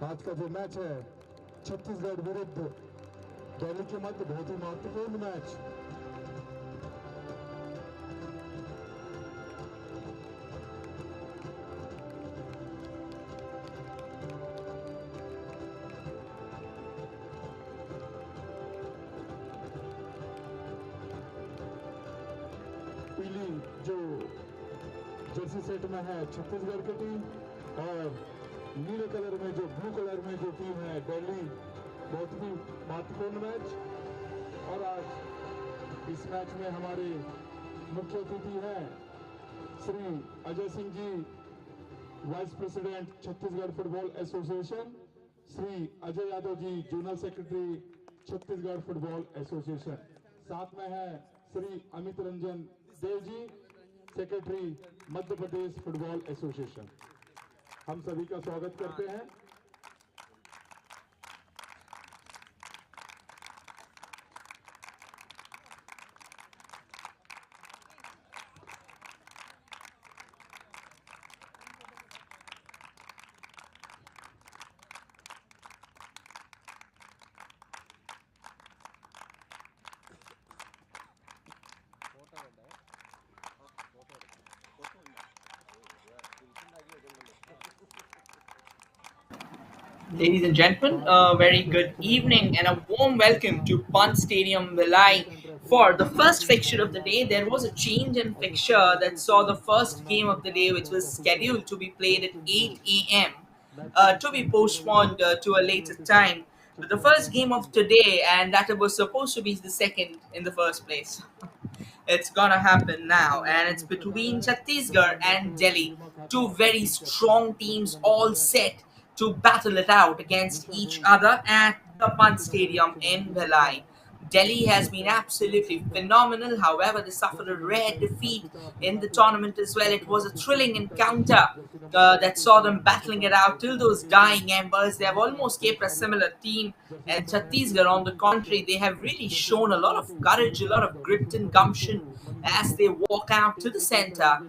आज का जो मैच है छत्तीसगढ़ विरुद्ध दिल्ली के मध्य बहुत ही महत्वपूर्ण मैच। पीली जो जर्सी सेट में है छत्तीसगढ़ की टीम और नीले कलर में जो ब्लू कलर में जो टीम है दिल्ली, बहुत ही महत्वपूर्ण मैच। और आज इस मैच में हमारे मुख्य अतिथि हैं Shri Ajay Singh ji, vice president Chhattisgarh football association, Shri Ajay Yadav ji, zonal secretary Chhattisgarh football association. साथ में है Shri Amit Ranjan Dev ji, secretary Madhya Pradesh football association. हम सभी का स्वागत करते हैं। Ladies and gentlemen, a very good evening and a warm welcome to Pant Stadium, Vilai. For the first fixture of the day, there was a change in fixture that saw the first game of the day, which was scheduled to be played at 8 a.m., to be postponed to a later time. But the first game of today, and that was supposed to be the second in the first place. It's gonna happen now, and it's between Chhattisgarh and Delhi, two very strong teams all set to battle it out against each other at the Pant Stadium in Bhilai. Delhi has been absolutely phenomenal. However, they suffered a rare defeat in the tournament as well. It was a thrilling encounter that saw them battling it out till those dying embers. They have almost kept a similar team. And Chhattisgarh, on the contrary, they have really shown a lot of courage, a lot of grit and gumption as they walk out to the center,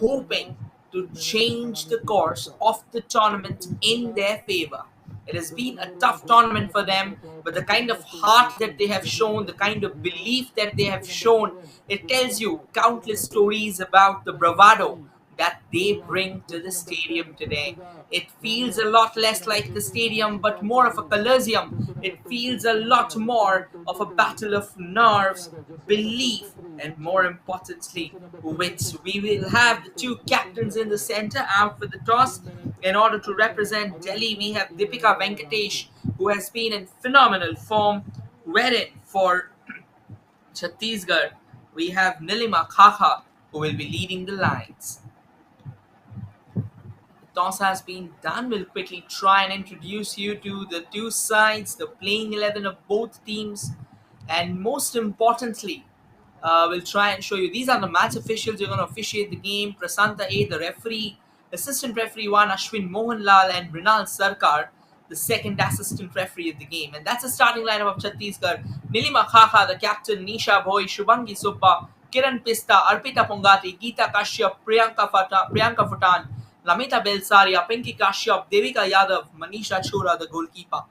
hoping to change the course of the tournament in their favor. It has been a tough tournament for them, but the kind of heart that they have shown, the kind of belief that they have shown, it tells you countless stories about the bravado that they bring to the stadium today. It feels a lot less like the stadium, but more of a coliseum. It feels a lot more of a battle of nerves, belief, and more importantly, wits. We will have the two captains in the center out for the toss. In order to represent Delhi, we have Deepika Venkatesh, who has been in phenomenal form, wherein for Chhattisgarh, we have Nilima Khakha, who will be leading the lines. Toss has been done. We'll quickly try and introduce you to the two sides, the playing 11 of both teams, and most importantly, we'll try and show you these are the match officials who are going to officiate the game. Prasanta A, the referee, assistant referee 1, Ashwin Mohanlal, and Brinal Sarkar, the second assistant referee of the game. And that's the starting lineup of Chhattisgarh. Nilima Khakha, the captain, Nisha Bhoi, Shubhangi Suppa, Kiran Pista, Arpita Pongati, Geeta Kashyap, Priyanka Futan, Lamita Belsaria, Pinky Kashyap, Devika Yadav, Manisha Chora, the goalkeeper.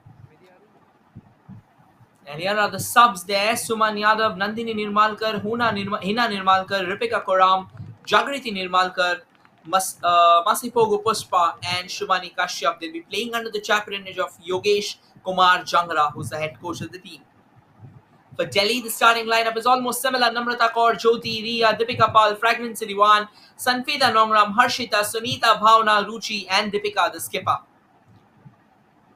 And here are the subs there. Suman Yadav, Nandini Nirmalkar, Hina Nirmalkar, Ripika Koram, Jagriti Nirmalkar, Masipogo Puspa, and Shubhani Kashyap. They'll be playing under the chaperonage of Yogesh Kumar Jangra, who's the head coach of the team. For Delhi, the starting lineup is almost similar. Namrata Kaur, Jyoti, Riya, Deepika Pal, Fragment Siriwan, Sanfida Nongram, Harshita, Sunita, Bhavna, Ruchi, and Deepika, the skipper.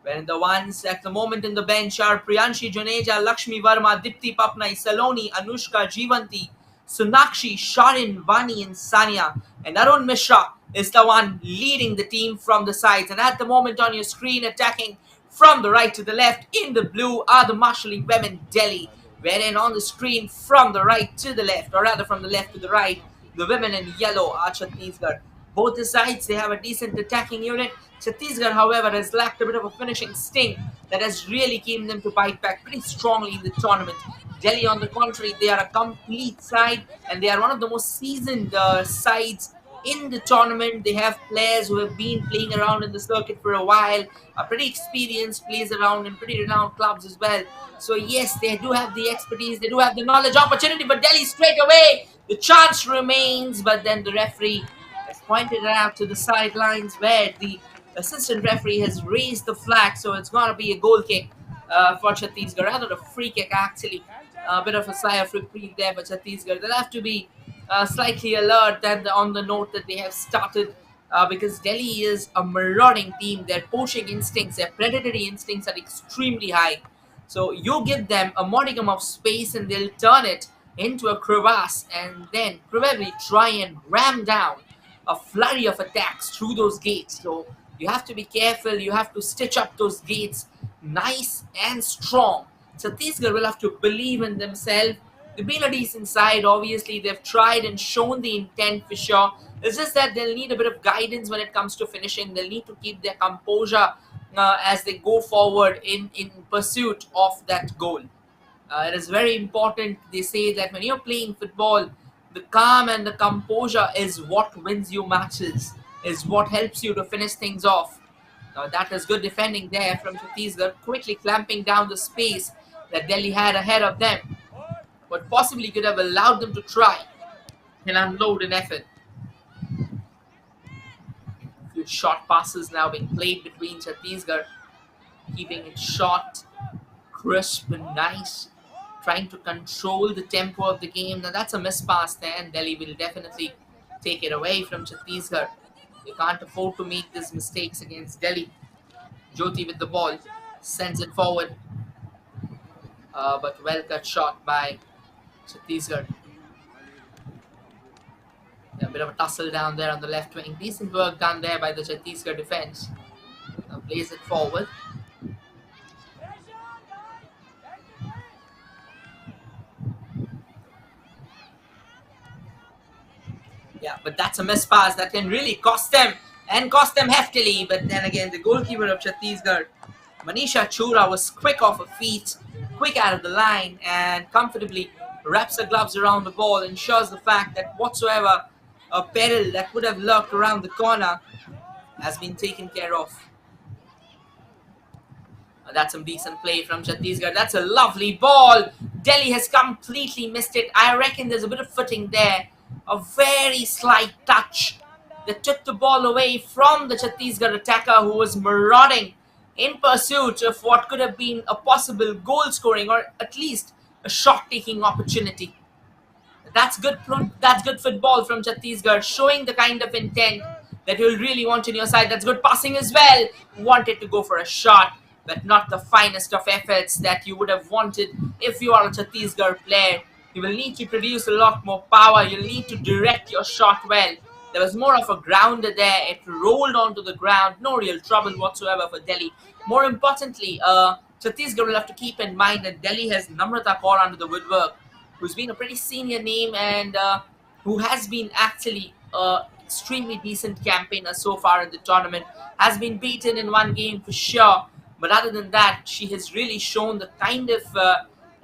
Wherein the ones at the moment in the bench are Priyanshi Juneja, Lakshmi Verma, Dipti Papnai, Saloni, Anushka, Jivanti, Sunakshi, Sharin, Vani, and Sania. And Arun Mishra is the one leading the team from the sides. And at the moment on your screen, attacking from the right to the left in the blue are the marshalling women Delhi. Wherein on the screen from the right to the left, or rather from the left to the right, the women in yellow are Chhattisgarh. Both the sides, they have a decent attacking unit. Chhattisgarh, however, has lacked a bit of a finishing sting that has really kept them to bite back pretty strongly in the tournament. Delhi, on the contrary, they are a complete side and they are one of the most seasoned sides in the tournament. They have players who have been playing around in the circuit for a while, are pretty experienced, plays around in pretty renowned clubs as well. So yes, they do have the expertise, they do have the knowledge, opportunity, but Delhi straight away, the chance remains, but then the referee has pointed it out to the sidelines where the assistant referee has raised the flag, so it's going to be a goal kick for Chhattisgarh, rather a free kick actually. A bit of a sigh of reprieve there for Chhattisgarh. They'll have to be slightly alert than on the note that they have started because Delhi is a marauding team. Their poaching instincts, their predatory instincts are extremely high. So you give them a modicum of space and they'll turn it into a crevasse and then probably try and ram down a flurry of attacks through those gates. So you have to be careful. You have to stitch up those gates nice and strong. Chhattisgarh will have to believe in themselves. They've been a decent side, obviously. They've tried and shown the intent for sure. It's just that they'll need a bit of guidance when it comes to finishing. They'll need to keep their composure as they go forward in pursuit of that goal. It is very important. They say that when you're playing football, the calm and the composure is what wins you matches, is what helps you to finish things off. Now that is good defending there from Chhattisgarh, quickly clamping down the space that Delhi had ahead of them, but possibly could have allowed them to try and unload an effort. A few short passes now being played between Chhattisgarh, keeping it short, crisp and nice, trying to control the tempo of the game. Now that's a miss pass there, and Delhi will definitely take it away from Chhattisgarh. They can't afford to make these mistakes against Delhi. Jyoti with the ball, sends it forward, but well cut shot by Chhattisgarh. A bit of a tussle down there on the left wing. Decent work done there by the Chhattisgarh defense. Now plays it forward. Yeah, but that's a miss pass that can really cost them and cost them heftily. But then again, the goalkeeper of Chhattisgarh, Manisha Chura, was quick off her feet, quick out of the line, and comfortably wraps her gloves around the ball, ensures the fact that whatsoever a peril that would have lurked around the corner has been taken care of. That's some decent play from Chhattisgarh. That's a lovely ball. Delhi has completely missed it. I reckon there's a bit of footing there. A very slight touch that took the ball away from the Chhattisgarh attacker who was marauding in pursuit of what could have been a possible goal scoring or at least a shot taking opportunity. That's good. That's good football from Chhattisgarh, showing the kind of intent that you'll really want in your side. That's good passing as well. Wanted to go for a shot, but not the finest of efforts that you would have wanted if you are a Chhattisgarh player. You will need to produce a lot more power. You'll need to direct your shot well. There was more of a grounder there. It rolled onto the ground. No real trouble whatsoever for Delhi. More importantly, Chhattisgarh will have to keep in mind that Delhi has Namrata Kaur under the woodwork, who's been a pretty senior name and who has been actually extremely decent campaigner so far in the tournament. Has been beaten in one game for sure, but other than that, she has really shown the kind of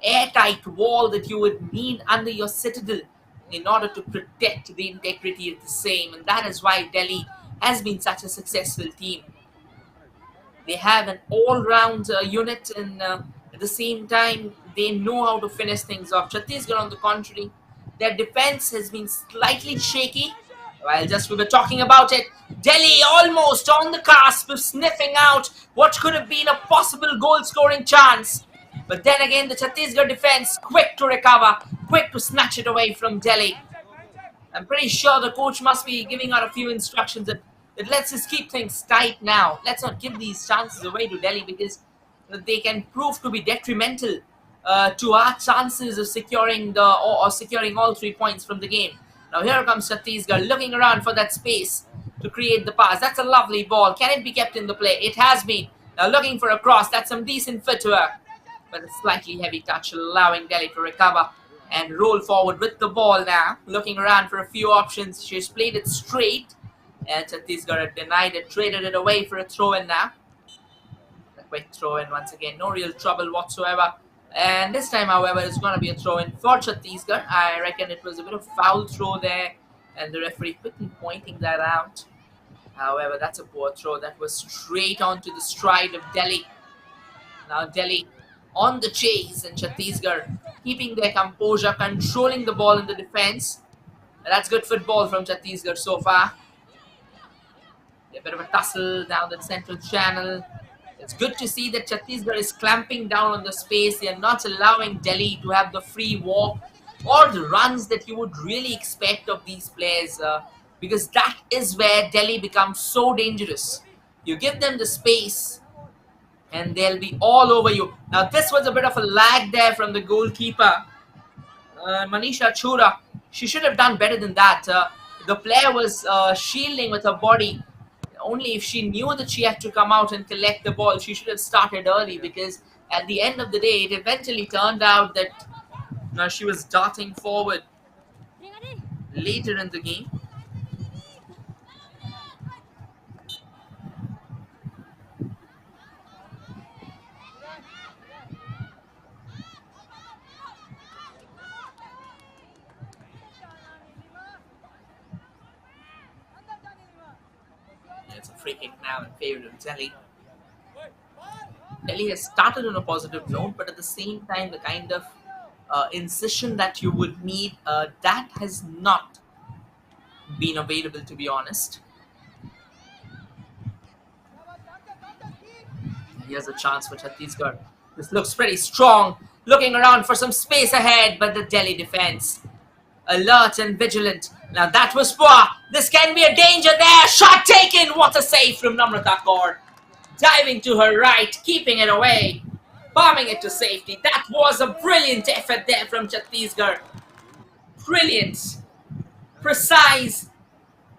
airtight wall that you would need under your citadel in order to protect the integrity of the same, and that is why Delhi has been such a successful team. They have an all-round unit, and at the same time, they know how to finish things off. Chhattisgarh, on the contrary, their defense has been slightly shaky. While just we were talking about it, Delhi almost on the cusp of sniffing out what could have been a possible goal-scoring chance. But then again, the Chhattisgarh defense quick to recover, quick to snatch it away from Delhi. I'm pretty sure the coach must be giving out a few instructions that let's just keep things tight now. Let's not give these chances away to Delhi because they can prove to be detrimental to our chances of securing securing all 3 points from the game. Now here comes Chhattisgarh looking around for that space to create the pass. That's a lovely ball. Can it be kept in the play? It has been. Now looking for a cross. That's some decent footwork, but a slightly heavy touch allowing Delhi to recover and roll forward with the ball now. Looking around for a few options. She's played it straight, and Chhattisgarh had denied it, traded it away for a throw-in now. A quick throw-in once again. No real trouble whatsoever. And this time, however, it's going to be a throw-in for Chhattisgarh. I reckon it was a bit of foul throw there, and the referee quickly pointing that out. However, that's a poor throw. That was straight onto the stride of Delhi. Now Delhi on the chase, and Chhattisgarh keeping their composure, controlling the ball in the defense. That's good football from Chhattisgarh so far. A bit of a tussle down the central channel. It's good to see that Chhattisgarh is clamping down on the space. They are not allowing Delhi to have the free walk or the runs that you would really expect of these players, because that is where Delhi becomes so dangerous. You give them the space and they'll be all over you. Now, this was a bit of a lag there from the goalkeeper, Manisha Chura. She should have done better than that. The player was shielding with her body. Only if she knew that she had to come out and collect the ball, she should have started early, because at the end of the day, it eventually turned out that she was darting forward later in the game. It's a free kick now in favor of Delhi. Delhi has started on a positive note, but at the same time, the kind of incision that you would need, that has not been available, to be honest. Here's a chance for Chhattisgarh. This looks pretty strong. Looking around for some space ahead, but the Delhi defense alert and vigilant. Now that was poor. This can be a danger there. Shot taken. What a save from Namrata Kaur. Diving to her right, keeping it away, bombing it to safety. That was a brilliant effort there from Chhattisgarh. Brilliant, precise,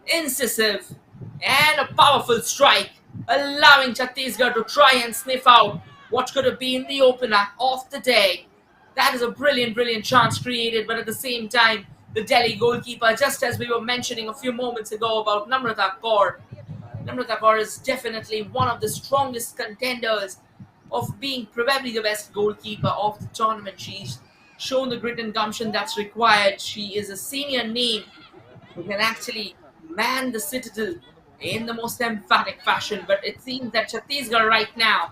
incisive, and a powerful strike, allowing Chhattisgarh to try and sniff out what could have been the opener of the day. That is a brilliant, brilliant chance created, but at the same time, the Delhi goalkeeper, just as we were mentioning a few moments ago about Namrata Kaur, Namrata Kaur is definitely one of the strongest contenders of being probably the best goalkeeper of the tournament. She's shown the grit and gumption that's required. She is a senior name who can actually man the citadel in the most emphatic fashion. But it seems that Chhattisgarh right now,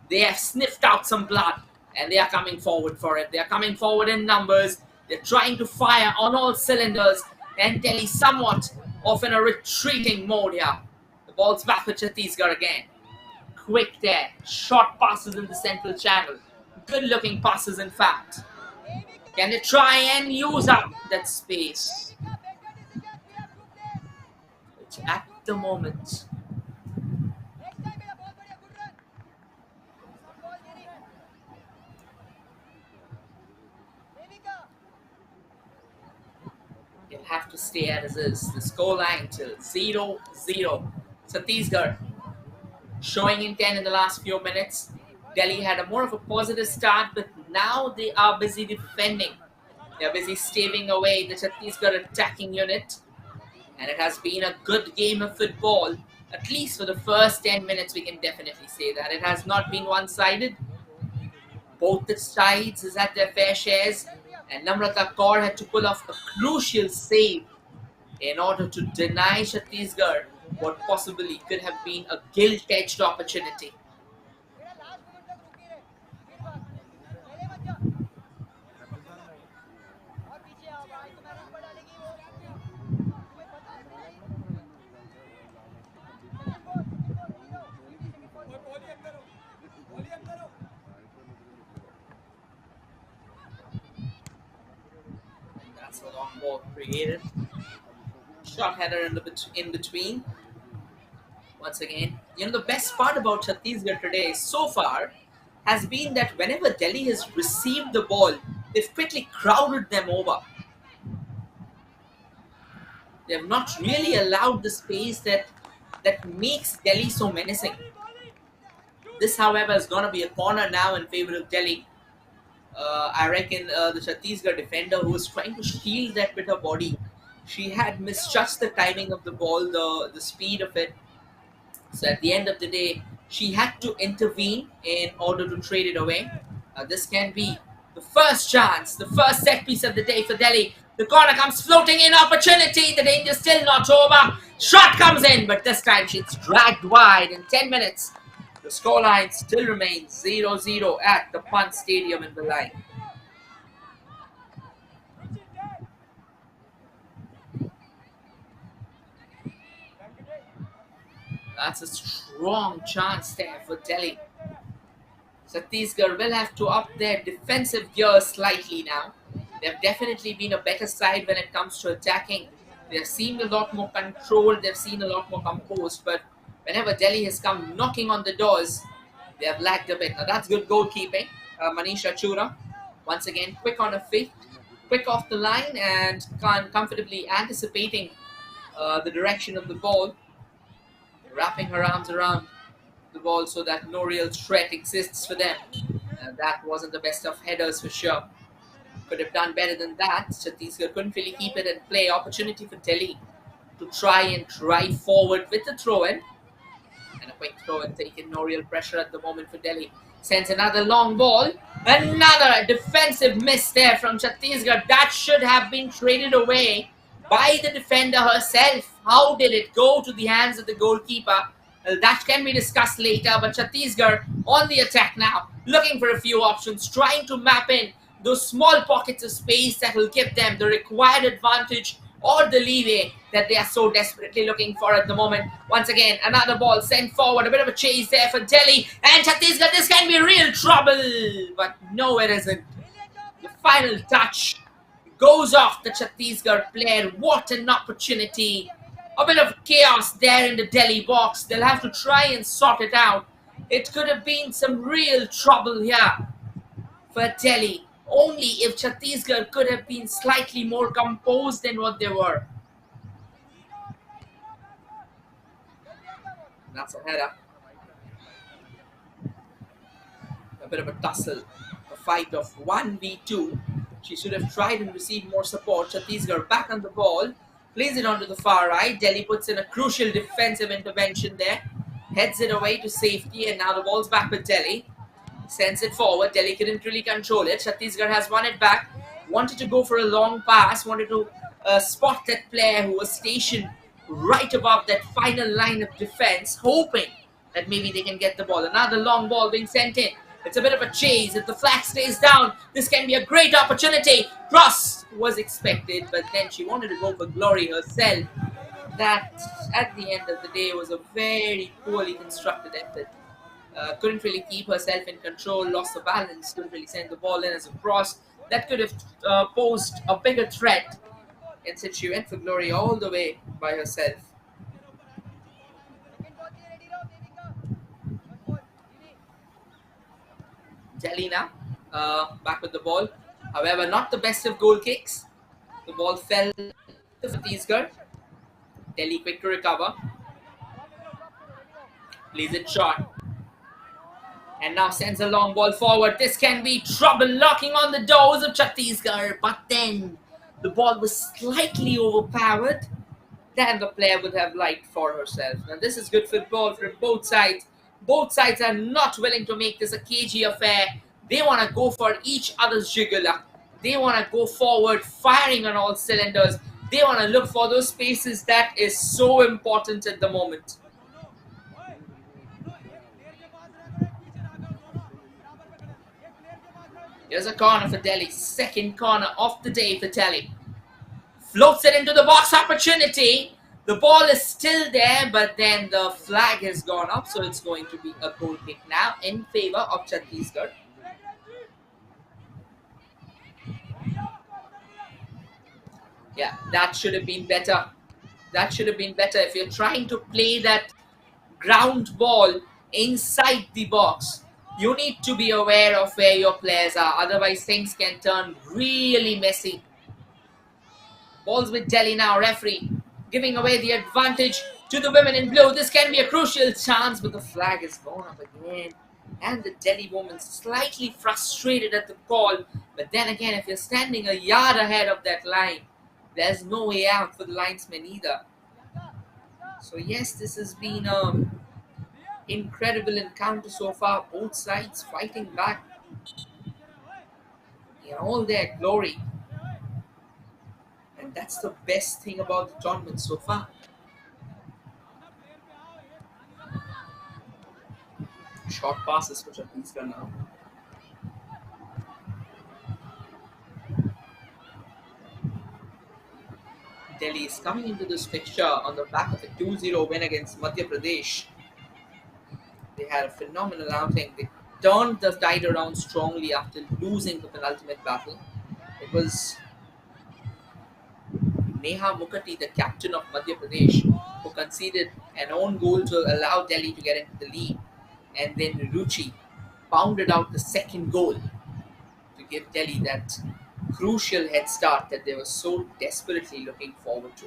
they have sniffed out some blood and they are coming forward for it. They are coming forward in numbers. They're trying to fire on all cylinders, and Delhi somewhat of in a retreating mode here. The ball's back with Chhattisgarh again. Quick there, short passes in the central channel. Good looking passes, in fact. Can they try and use up that space? Which at the moment, you'll have to stay as is. The scoreline till 0-0. Chhattisgarh showing intent in the last few minutes. Delhi had a more of a positive start, but now they are busy defending. They are busy staving away the Chhattisgarh attacking unit. And it has been a good game of football. At least for the first 10 minutes, we can definitely say that. It has not been one-sided. Both the sides has had their fair shares. And Namrata Kaur had to pull off a crucial save in order to deny Chhattisgarh what possibly could have been a gilt-edged opportunity. That's a long ball created. Shot header in between. Once again, the best part about Chhattisgarh today so far has been that whenever Delhi has received the ball, they've quickly crowded them over. They have not really allowed the space that makes Delhi so menacing. This, however, is going to be a corner now in favor of Delhi. I reckon the Chhattisgarh defender who was trying to shield that with her body, she had misjudged the timing of the ball, the speed of it. So at the end of the day, she had to intervene in order to trade it away. This can be the first chance, the first set piece of the day for Delhi. The corner comes floating in, opportunity. The danger still not over. Shot comes in, but this time she's dragged wide in 10 minutes. The scoreline still remains 0-0 at the Punt Stadium in Vilai. That's a strong chance there for Delhi. Chhattisgarh will have to up their defensive gear slightly now. They've definitely been a better side when it comes to attacking. They've seemed a lot more controlled, they've seen a lot more composed, but whenever Delhi has come knocking on the doors, they have lagged a bit. Now that's good goalkeeping. Manisha Chura, once again, quick on her feet, quick off the line, and comfortably anticipating the direction of the ball, wrapping her arms around the ball so that no real threat exists for them. And that wasn't the best of headers for sure. Could have done better than that. Chhattisgarh couldn't really keep it in play. Opportunity for Delhi to try and drive forward with the throw-in. And a quick throw-in taken. No real pressure at the moment for Delhi. Sends another long ball. Another defensive miss there from Chhattisgarh. That should have been traded away by the defender herself. How did it go to the hands of the goalkeeper? Well, that can be discussed later, but Chhattisgarh on the attack now, looking for a few options, trying to map in those small pockets of space that will give them the required advantage or the leeway that they are so desperately looking for at the moment. Once again, another ball sent forward, a bit of a chase there for Delhi, and Chhattisgarh, this can be real trouble, but no, it isn't. The final touch goes off the Chhattisgarh player. What an opportunity. A bit of chaos there in the Delhi box. They'll have to try and sort it out. It could have been some real trouble here for Delhi. Only if Chhattisgarh could have been slightly more composed than what they were. That's a header. A bit of a tussle. A fight of 1v2. She should have tried and received more support. Chhattisgarh back on the ball. Plays it onto the far right. Delhi puts in a crucial defensive intervention there. Heads it away to safety, and now the ball's back with Delhi. Sends it forward. Delhi couldn't really control it. Chhattisgarh has won it back. Wanted to go for a long pass. Wanted to spot that player who was stationed right above that final line of defense, hoping that maybe they can get the ball. Another long ball being sent in. It's a bit of a chase. If the flag stays down, this can be a great opportunity. Cross was expected, but then she wanted to go for glory herself. That, at the end of the day, was a very poorly constructed effort. Couldn't really keep herself in control, lost the balance, couldn't really send the ball in as a cross. That could have posed a bigger threat. Instead, she went for glory all the way by herself. Delhi now, back with the ball. However, not the best of goal kicks. The ball fell to Chhattisgarh. Delhi quick to recover. Plays it short. And now sends a long ball forward. This can be trouble knocking on the doors of Chhattisgarh. But then the ball was slightly overpowered. Then the player would have liked for herself. Now this is good football from both sides. Both sides are not willing to make this a cagey affair. They want to go for each other's jugular. They want to go forward, firing on all cylinders. They want to look for those spaces that is so important at the moment. Here's a corner for Delhi. Second corner of the day for Delhi. Floats it into the box, opportunity. The ball is still there, but then the flag has gone up, so it's going to be a goal kick now in favor of Chhattisgarh. Yeah, that should have been better. That should have been better. If you're trying to play that ground ball inside the box, you need to be aware of where your players are. Otherwise, things can turn really messy. Ball's with Delhi now, referee giving away the advantage to the women in blue. This can be a crucial chance, but the flag is gone up again. And the Delhi woman slightly frustrated at the call. But then again, if you're standing a yard ahead of that line, there's no way out for the linesman either. So yes, this has been an incredible encounter so far. Both sides fighting back in all their glory. That's the best thing about the tournament so far. Short passes for Chhattisgarh now. Delhi is coming into this fixture on the back of a 2-0 win against Madhya Pradesh. They had a phenomenal outing. They turned the tide around strongly after losing the penultimate battle. It was Neha Mukherjee, the captain of Madhya Pradesh, who conceded an own goal to allow Delhi to get into the lead. And then Ruchi pounded out the second goal to give Delhi that crucial head start that they were so desperately looking forward to.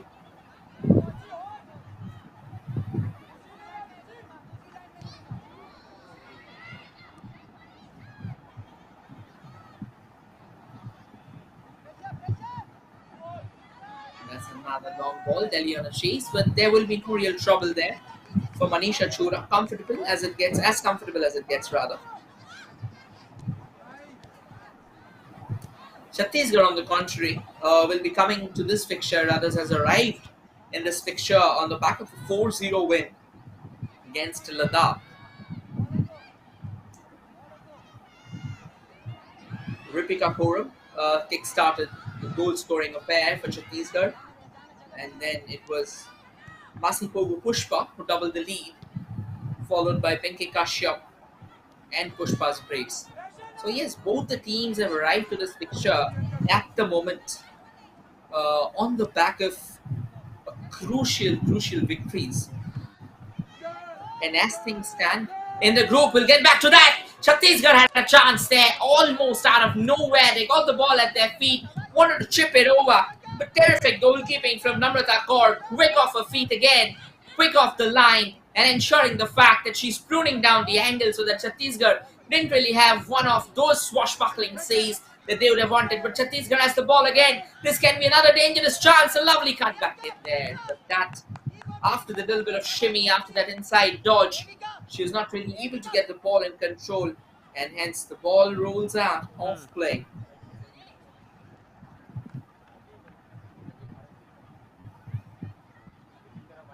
That's another long ball, Delhi on a chase, but there will be no real trouble there for Manisha Chura. Comfortable as it gets, as comfortable as it gets rather. Chhattisgarh, on the contrary, will be coming to this fixture, rather has arrived in this fixture on the back of a 4-0 win against Ladakh. Ripika Khorram kick-started the goal-scoring affair for Chhattisgarh, and then it was Masipogu Pushpa who doubled the lead, followed by Pinky Kashyap and Pushpa's brace. So yes, both the teams have arrived to this fixture at the moment on the back of crucial victories. And as things stand in the group, we'll get back to that. Chhattisgarh had a chance there, almost out of nowhere. They got the ball at their feet, wanted to chip it over. But terrific goalkeeping from Namrata Kaur, quick off her feet again, quick off the line, and ensuring the fact that she's pruning down the angle so that Chhattisgarh didn't really have one of those swashbuckling saves that they would have wanted. But Chhattisgarh has the ball again. This can be another dangerous chance. A lovely cut back in there. But that, after the little bit of shimmy, after that inside dodge, she was not really able to get the ball in control, and hence the ball rolls out off play.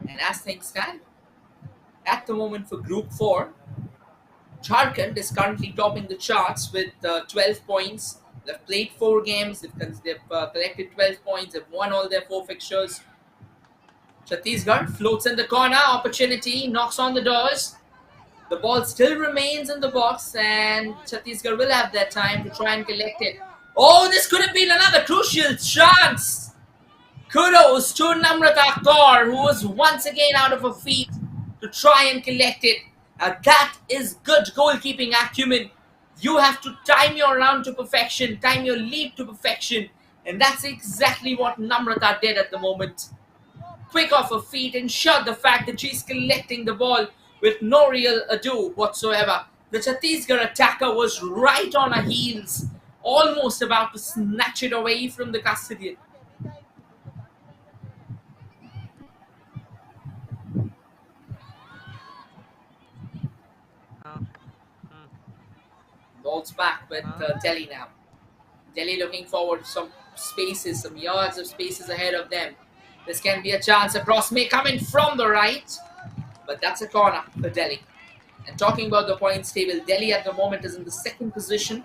And as things stand, at the moment for Group 4, Jharkhand is currently topping the charts with 12 points. They've played 4 games, they've collected 12 points, they've won all their 4 fixtures. Chhattisgarh floats in the corner, opportunity, knocks on the doors. The ball still remains in the box, and Chhattisgarh will have their time to try and collect it. Oh, this could have been another crucial chance. Kudos to Namrata Kaur, who was once again out of her feet to try and collect it. That is good goalkeeping acumen. You have to time your round to perfection, time your lead to perfection, and that's exactly what Namrata did at the moment. Quick off her feet, ensured the fact that she's collecting the ball with no real ado whatsoever. The Chhattisgarh attacker was right on her heels, almost about to snatch it away from the custodian. Ball's back with Delhi now. Delhi looking forward to some spaces, some yards of spaces ahead of them. This can be a chance. A cross may come in from the right, but that's a corner for Delhi. And talking about the points table, Delhi at the moment is in the second position.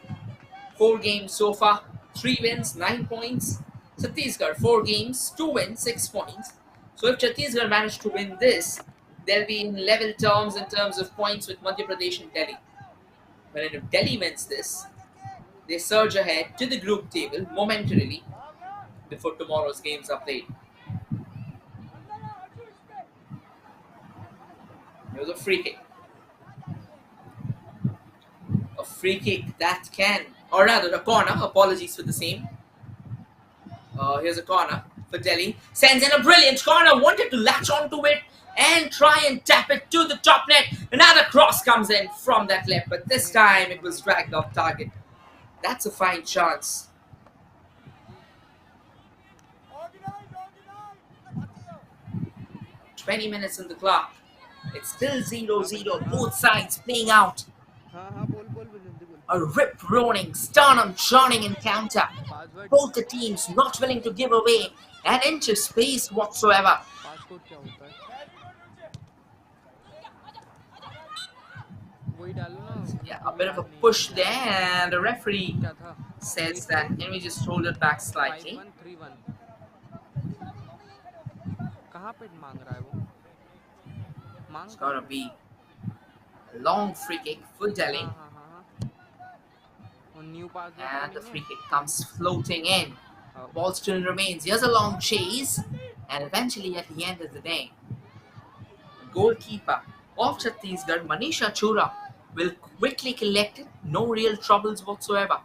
4 games so far, 3 wins, 9 points. Chhattisgarh, 4 games, 2 wins, 6 points. So if Chhattisgarh managed to win this, they'll be in level terms in terms of points with Madhya Pradesh and Delhi. But if Delhi wins this, they surge ahead to the group table momentarily before tomorrow's games are played. It was a free kick. A free kick that can, or rather a corner, apologies for the same. Here's a corner for Delhi. Sends in a brilliant corner, wanted to latch onto it and try and tap it to the top net. Another cross comes in from that left, but this time it was dragged off target. That's a fine chance. 20 minutes in the clock. It's still 0-0, both sides playing out. A rip-roaring, sternum-churning encounter. Both the teams not willing to give away an inch of space whatsoever. Passcode क्या होता है? वही डालो ना, Yeah, a हमें bit of a याद नहीं है push there, and the referee क्या था. says eight that four can we just hold it back five slightly? One three one. कहाँ पे मांग रहा है वो? मांग It's कहाँ gonna रहा be a long free kick for है? Delhi, हाँ हाँ हाँ हाँ. वो न्यू पास देखा and the नहीं है. free kick comes floating in. हाँ. Ball still remains. Here's a long chase, and eventually, at the end of the day, goalkeeper of Chhattisgarh, Manisha Chura, will quickly collect it. No real troubles whatsoever.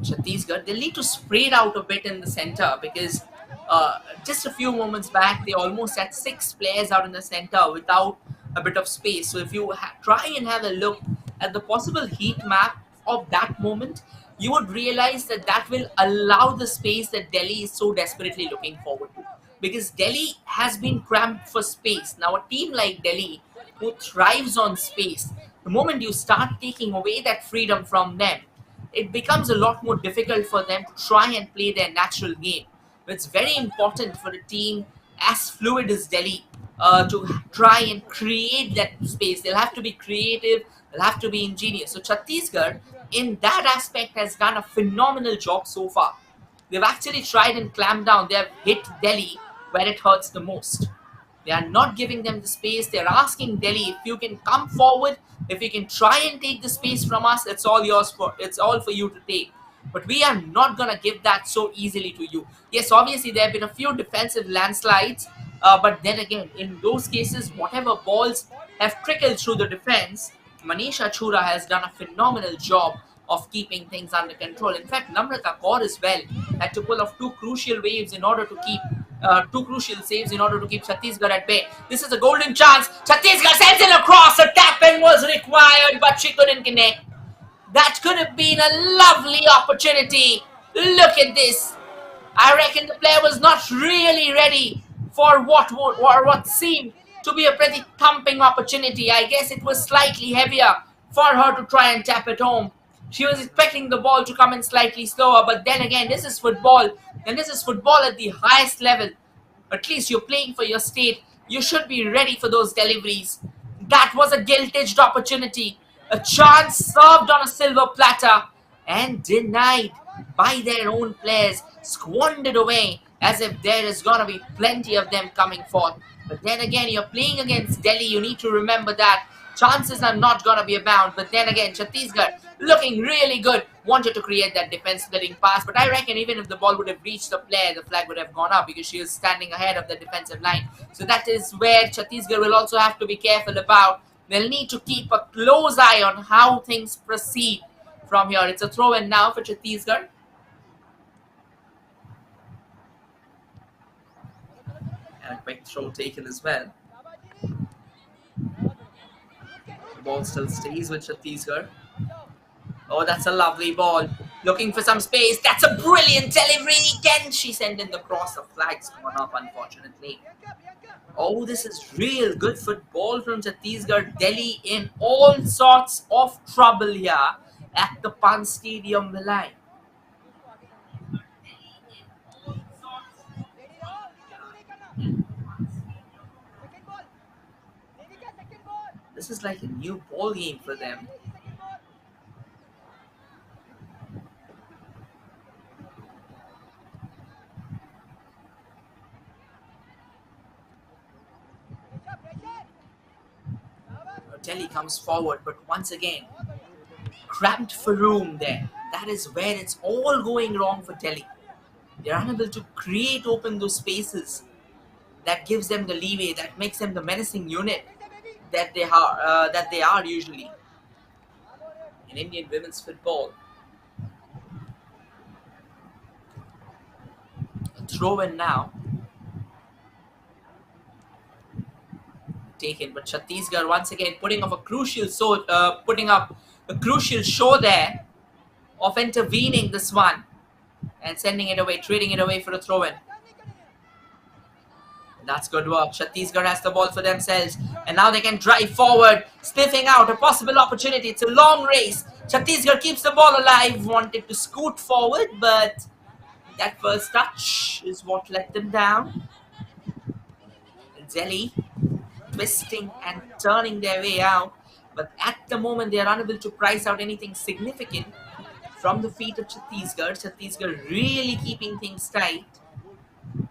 Chhattisgarh, they'll need to spread out a bit in the center because just a few moments back, they almost had 6 players out in the center without a bit of space. So if you try and have a look at the possible heat map of that moment, you would realize that that will allow the space that Delhi is so desperately looking forward to. Because Delhi has been cramped for space. Now, a team like Delhi, who thrives on space, the moment you start taking away that freedom from them, it becomes a lot more difficult for them to try and play their natural game. It's very important for a team as fluid as Delhi to try and create that space. They'll have to be creative, they'll have to be ingenious. So, Chhattisgarh, in that aspect, has done a phenomenal job so far. They've actually tried and clamped down, they've hit Delhi where it hurts the most. They are not giving them the space. They're asking Delhi, if you can come forward, if you can try and take the space from us, it's all yours for it's all for you to take. But we are not gonna give that so easily to you. Yes, obviously there have been a few defensive landslides, but then again, in those cases, whatever balls have trickled through the defense, Manisha Chura has done a phenomenal job of keeping things under control. In fact, Namrata Kaur as well had to pull off two crucial saves in order to keep Chhattisgarh at bay. This is a golden chance. Chhattisgarh sends in a cross. A tap in was required, but she couldn't connect. That could have been a lovely opportunity. Look at this. I reckon the player was not really ready for what seemed to be a pretty thumping opportunity. I guess it was slightly heavier for her to try and tap it home. She was expecting the ball to come in slightly slower, but then again, this is football, and this is football at the highest level. At least you're playing for your state. You should be ready for those deliveries. That was a gilt-edged opportunity, a chance served on a silver platter and denied by their own players, squandered away as if there is gonna be plenty of them coming forth. But then again, you're playing against Delhi, you need to remember that chances are not gonna be abound. But then again, Chhattisgarh looking really good, wanted to create that defense splitting pass. But I reckon even if the ball would have reached the player, the flag would have gone up because she was standing ahead of the defensive line. So that is where Chhattisgarh will also have to be careful about. They'll need to keep a close eye on how things proceed from here. It's a throw in now for Chhattisgarh. And a quick throw taken as well. The ball still stays with Chhattisgarh. Oh, that's a lovely ball. Looking for some space. That's a brilliant delivery. Can she send in the cross? The flag's gone up, unfortunately. Oh, this is real good football from Chhattisgarh. Delhi in all sorts of trouble here at the Pan Stadium, Vilai. This is like a new ball game for them. Delhi comes forward, but once again, cramped for room there. That is where it's all going wrong for Delhi. They're unable to create open those spaces that gives them the leeway, that makes them the menacing unit that they are usually in Indian women's football. A throw in now. Taken, but Chhattisgarh once again putting up a crucial show there of intervening this one and sending it away, trading it away for a throw in. That's good work. Chhattisgarh has the ball for themselves, and now they can drive forward, sniffing out a possible opportunity. It's a long race. Chhattisgarh keeps the ball alive, wanted to scoot forward, but That first touch is what let them down. Delhi twisting and turning their way out, but at the moment they are unable to price out anything significant from the feet of Chhattisgarh. Chhattisgarh really keeping things tight,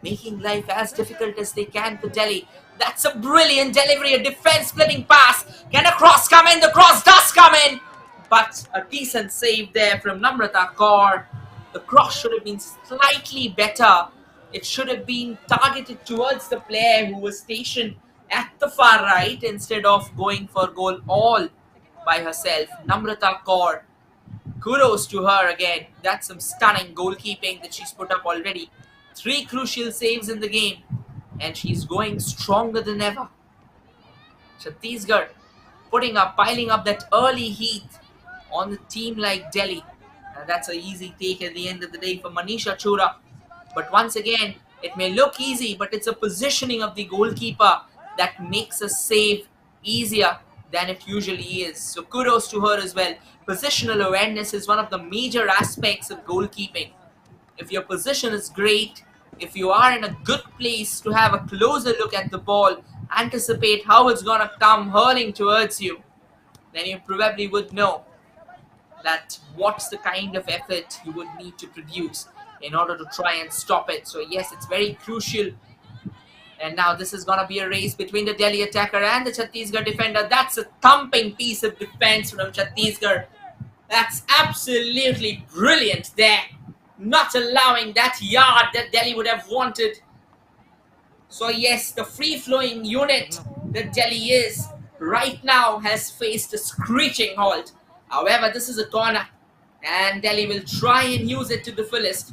making life as difficult as they can for Delhi. That's a brilliant delivery, a defense splitting pass. Can a cross come in? The cross does come in, but a decent save there from Namrata Kaur. The cross should have been slightly better. It should have been targeted towards the player who was stationed at the far right instead of going for goal all by herself. Namrata Kaur, kudos to her again. That's some stunning goalkeeping that she's put up already. 3 crucial saves in the game, and she's going stronger than ever. Chhattisgarh piling up that early heat on the team like Delhi. And that's an easy take at the end of the day for Manisha Chura. But once again, it may look easy, but it's a positioning of the goalkeeper that makes a save easier than it usually is. So kudos to her as well. Positional awareness is one of the major aspects of goalkeeping. If your position is great, if you are in a good place to have a closer look at the ball, anticipate how it's going to come hurling towards you, then you probably would know that what's the kind of effort you would need to produce in order to try and stop it. So yes, it's very crucial. And now this is going to be a race between the Delhi attacker and the Chhattisgarh defender. That's a thumping piece of defense from Chhattisgarh. That's absolutely brilliant there. Not allowing that yard that Delhi would have wanted. So yes, the free-flowing unit that Delhi is right now has faced a screeching halt. However, this is a corner, and Delhi will try and use it to the fullest.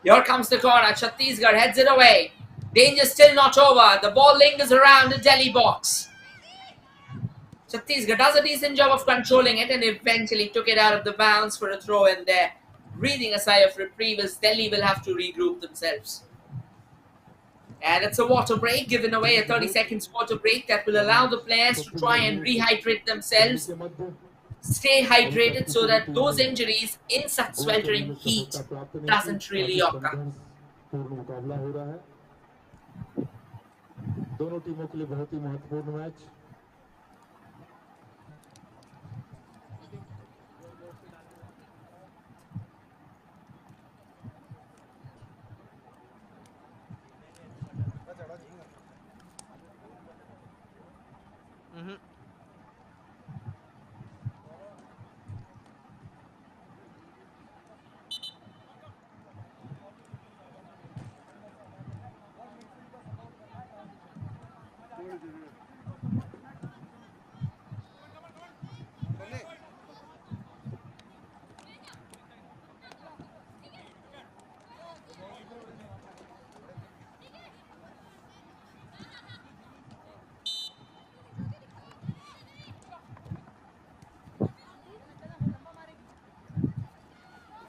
Here comes the corner. Chhattisgarh heads it away. Danger still not over. The ball lingers around the Delhi box. Chhattisgarh does a decent job of controlling it and eventually took it out of the bounds for a throw in there. Breathing a sigh of reprieve as Delhi will have to regroup themselves. And it's a water break, given away a 30 seconds water break that will allow the players to try and rehydrate themselves, stay hydrated so that those injuries in such sweltering heat doesn't really occur. दोनों टीमों के लिए बहुत ही महत्वपूर्ण match.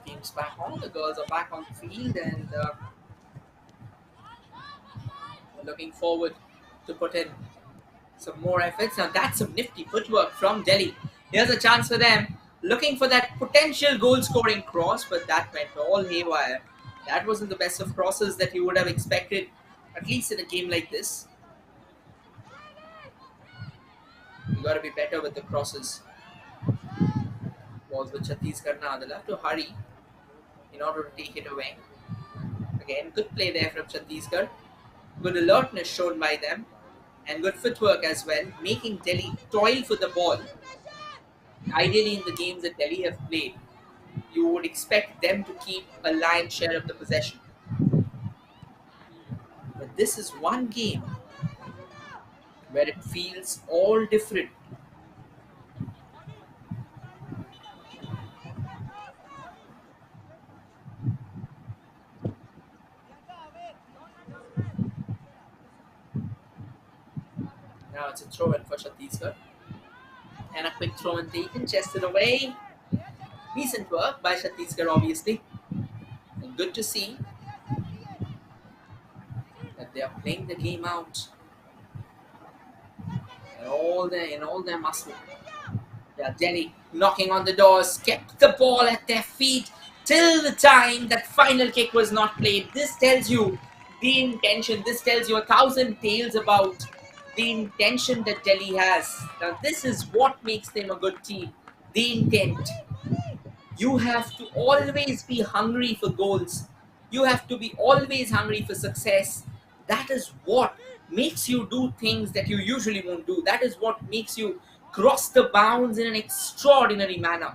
Team's back on. The girls are back on the field and looking forward to put in some more efforts. Now that's some nifty footwork from Delhi. Here's a chance for them. Looking for that potential goal-scoring cross, but that went all haywire. That wasn't the best of crosses that you would have expected, at least in a game like this. You got to be better with the crosses. Balls with Chhattisgarh now. They'll have to hurry in order to take it away. Again, good play there from Chhattisgarh. Good alertness shown by them. And good footwork as well, making Delhi toil for the ball. Ideally, in the games that Delhi have played, you would expect them to keep a lion's share of the possession. But this is one game where it feels all different. Now it's a throw-in for Chhattisgarh. And a quick throw-in taken, chested away. Decent work by Chhattisgarh, obviously. And good to see that they are playing the game out in all their muscle. Yeah, Delhi knocking on the doors, kept the ball at their feet. till the time that final kick was not played. This tells you the intention. This tells you a thousand tales about the intention that Delhi has. Now, this is what makes them a good team. The intent. You have to always be hungry for goals. You have to be always hungry for success. That is what makes you do things that you usually won't do. That is what makes you cross the bounds in an extraordinary manner.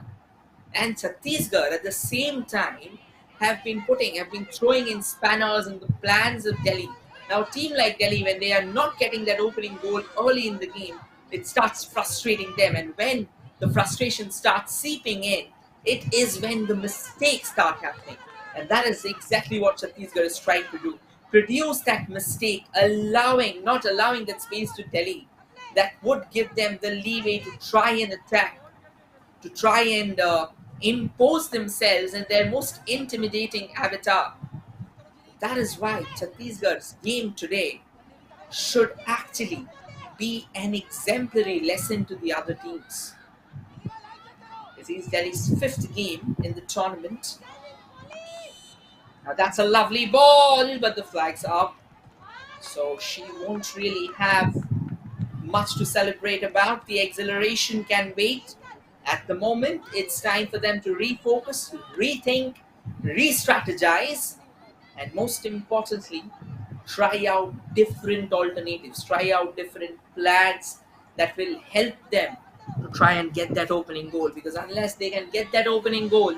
And Chhattisgarh at the same time have been throwing in spanners in the plans of Delhi. Now, a team like Delhi, when they are not getting that opening goal early in the game, it starts frustrating them. And when the frustration starts seeping in, it is when the mistakes start happening. And that is exactly what Chhattisgarh is trying to do. Produce that mistake, not allowing that space to Delhi that would give them the leeway to try and attack, to try and impose themselves in their most intimidating avatar. That is why Chhattisgarh's game today should actually be an exemplary lesson to the other teams. This is Delhi's fifth game in the tournament. Now that's a lovely ball, but the flag's up. So she won't really have much to celebrate about. The exhilaration can wait. At the moment, it's time for them to refocus, rethink, re-strategize, and most importantly, try out different alternatives, try out different plans that will help them to try and get that opening goal. Because unless they can get that opening goal,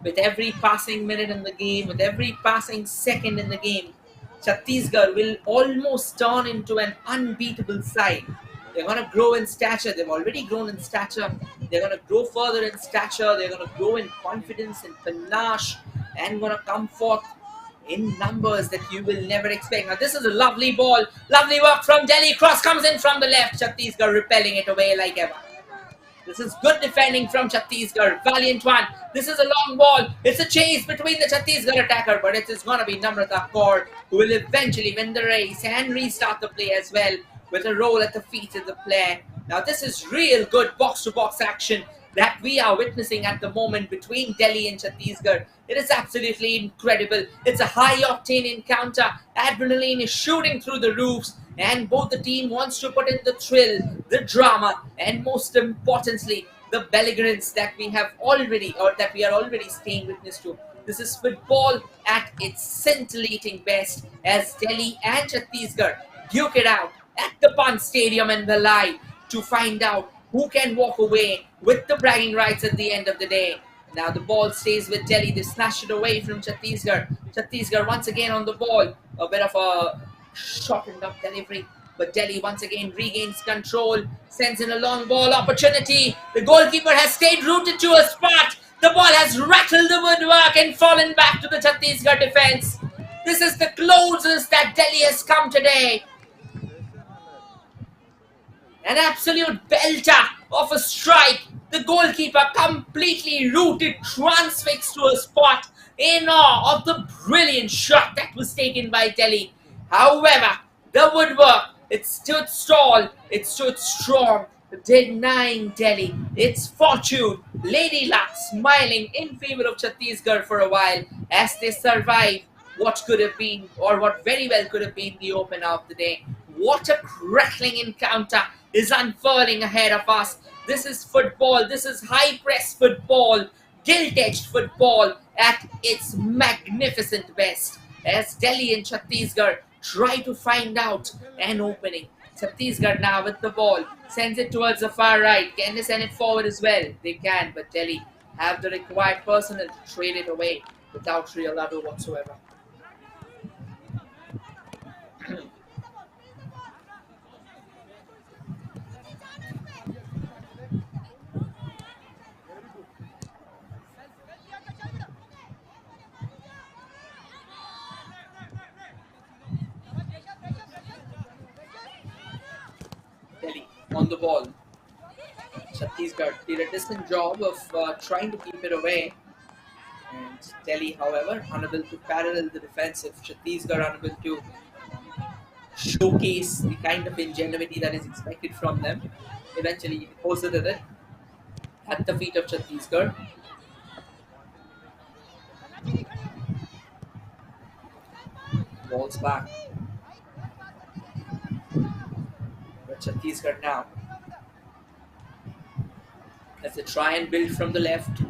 with every passing minute in the game, with every passing second in the game, Chhattisgarh will almost turn into an unbeatable side. They're going to grow in stature. They've already grown in stature. They're going to grow further in stature. They're going to grow in confidence and panache and going to come forth in numbers that you will never expect. Now, this is a lovely ball. Lovely work from Delhi. Cross comes in from the left. Chhattisgarh repelling it away like ever. This is good defending from Chhattisgarh. Valiant one. This is a long ball. It's a chase between the Chhattisgarh attacker, but it is going to be Namrata Kaur who will eventually win the race and restart the play as well with a roll at the feet of the player. Now this is real good box-to-box action that we are witnessing at the moment between Delhi and Chhattisgarh. It is absolutely incredible. It's a high-octane encounter. Adrenaline is shooting through the roofs, and both the team wants to put in the thrill, the drama, and most importantly, the belligerence that we are already staying witness to. This is football at its scintillating best as Delhi and Chhattisgarh duke it out at the Pant Stadium in Bhilai to find out who can walk away with the bragging rights at the end of the day. Now the ball stays with Delhi. They snatched it away from Chhattisgarh. Chhattisgarh once again on the ball. A bit of a shortened up delivery. But Delhi once again regains control. Sends in a long ball opportunity. The goalkeeper has stayed rooted to a spot. The ball has rattled the woodwork and fallen back to the Chhattisgarh defense. This is the closest that Delhi has come today. An absolute belter of a strike. The goalkeeper completely rooted, transfixed to a spot in awe of the brilliant shot that was taken by Delhi. However, the woodwork, it stood tall, it stood strong, denying Delhi its fortune. Lady Luck smiling in favor of Chhattisgarh for a while as they survive what could have been, or what very well could have been, the opener of the day. What a crackling encounter is unfurling ahead of us. This is football. This is high press football, gilt-edged football at its magnificent best. As Delhi and Chhattisgarh try to find out an opening. Chhattisgarh now with the ball, sends it towards the far right. Can they send it forward as well? They can, but Delhi have the required personnel to trade it away without real ado whatsoever. Delhi on the ball. Chhattisgarh did a decent job of trying to keep it away. And Delhi, however, unable to parallel the defense of Chhattisgarh, unable to showcase the kind of ingenuity that is expected from them. Eventually, deposited it at the feet of Chhattisgarh. Ball's back. But Chhattisgarh now, as they try and build from the left.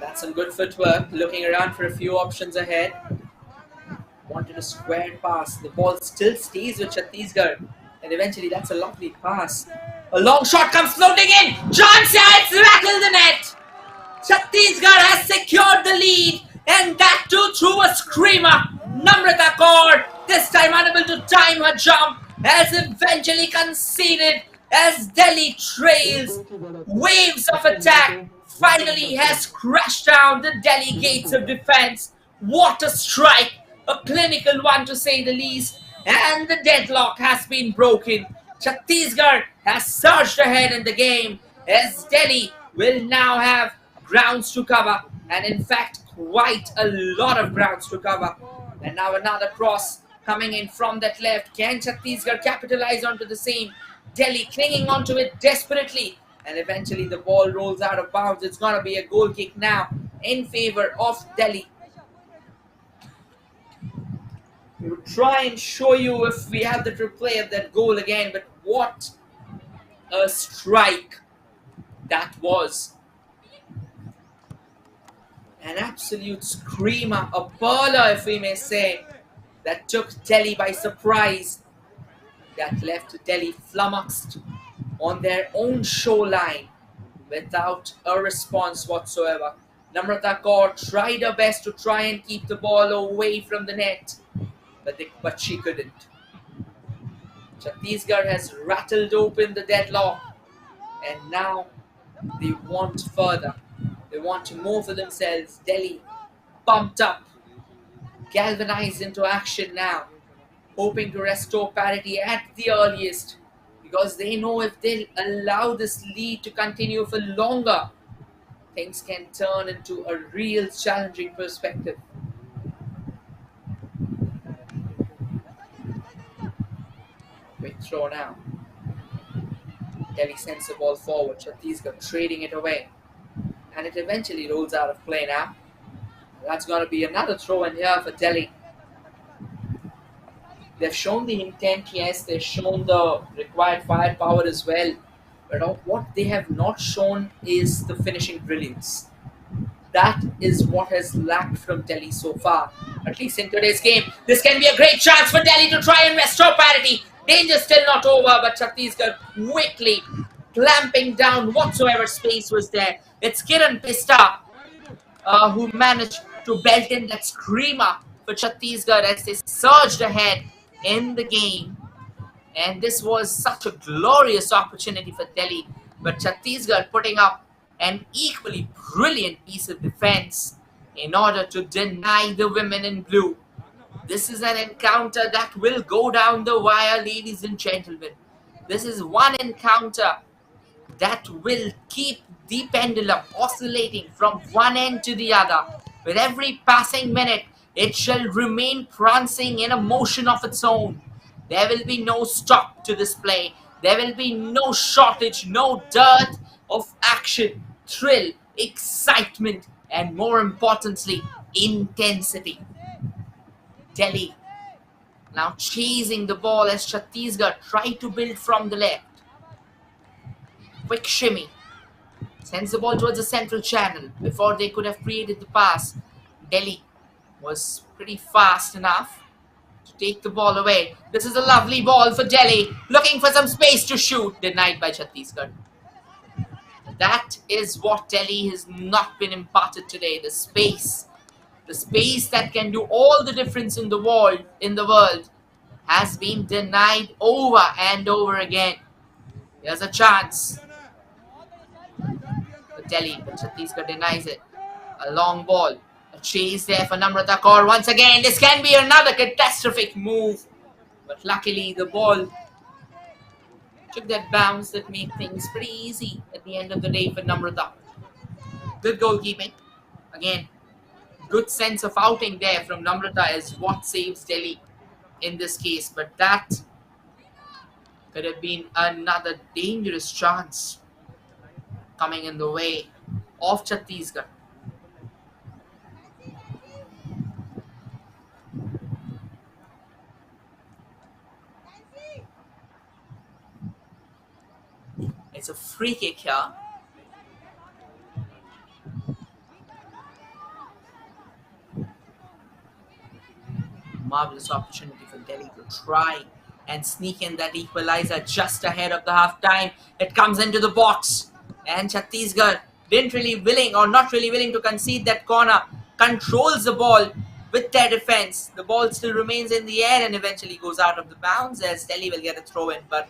That's some good footwork. Looking around for a few options ahead. Wanted a square pass. The ball still stays with Chhattisgarh. And eventually that's a lovely pass. A long shot comes floating in. Chance, it's rattled the net. Chhattisgarh has secured the lead. And that too through a screamer. Namrata Kaur, this time unable to time her jump, has eventually conceded as Delhi trails. Waves of attack finally has crashed down the Delhi gates of defense. What a strike! A clinical one to say the least. And the deadlock has been broken. Chhattisgarh has surged ahead in the game as Delhi will now have grounds to cover, and in fact quite a lot of grounds to cover. And now another cross coming in from that left. Can Chhattisgarh capitalize onto the same? Delhi clinging onto it desperately, and eventually the ball rolls out of bounds. It's going to be a goal kick now in favor of Delhi. We will try and show you if we have the replay of that goal again, but what a strike that was. An absolute screamer, a bowler if we may say, that took Delhi by surprise, that left Delhi flummoxed on their own shoreline without a response whatsoever. Namrata Kaur tried her best to try and keep the ball away from the net, but she couldn't. Chhattisgarh has rattled open the deadlock, and now they want further. They want more for themselves. Delhi pumped up, galvanized into action now, hoping to restore parity at the earliest, because they know if they allow this lead to continue for longer, things can turn into a real challenging perspective. Quick throw now. Delhi sends the ball forward. Chhattisgarh trading it away. And it eventually rolls out of play now. That's going to be another throw in here for Delhi. They've shown the intent, yes. They've shown the required firepower as well. But what they have not shown is the finishing brilliance. That is what has lacked from Delhi so far, at least in today's game. This can be a great chance for Delhi to try and restore parity. Danger still not over, but Chhattisgarh quickly clamping down whatsoever space was there. It's Kiran Pista who managed to belt in that screamer for Chhattisgarh as they surged ahead in the game. And this was such a glorious opportunity for Delhi, but Chhattisgarh putting up an equally brilliant piece of defense in order to deny the women in blue. This is an encounter that will go down the wire, ladies and gentlemen. This is one encounter that will keep the pendulum oscillating from one end to the other. With every passing minute, it shall remain prancing in a motion of its own. There will be no stop to this play. There will be no shortage, no dearth of action, thrill, excitement, and more importantly, intensity. Delhi now chasing the ball as Chhattisgarh try to build from the left. Quick shimmy. Sends the ball towards the central channel before they could have created the pass. Delhi was pretty fast enough to take the ball away. This is a lovely ball for Delhi, looking for some space to shoot, denied by Chhattisgarh. That is what Delhi has not been imparted today, the space. The space that can do all the difference in the world, has been denied over and over again. Here's a chance for Delhi, but Chhattisgarh denies it. A long ball. A chase there for Namrata Kaur. Once again, this can be another catastrophic move. But luckily, the ball took that bounce that made things pretty easy at the end of the day for Namrata. Good goalkeeping. Again, good sense of outing there from Namrata is what saves Delhi in this case. But that could have been another dangerous chance coming in the way of Chhattisgarh. It's a free kick here. Marvelous opportunity for Delhi to try and sneak in that equalizer just ahead of the half time. It comes into the box, and Chhattisgarh didn't really willing or not really willing to concede that corner. Controls the ball with their defense. The ball still remains in the air and eventually goes out of the bounds as Delhi will get a throw in, but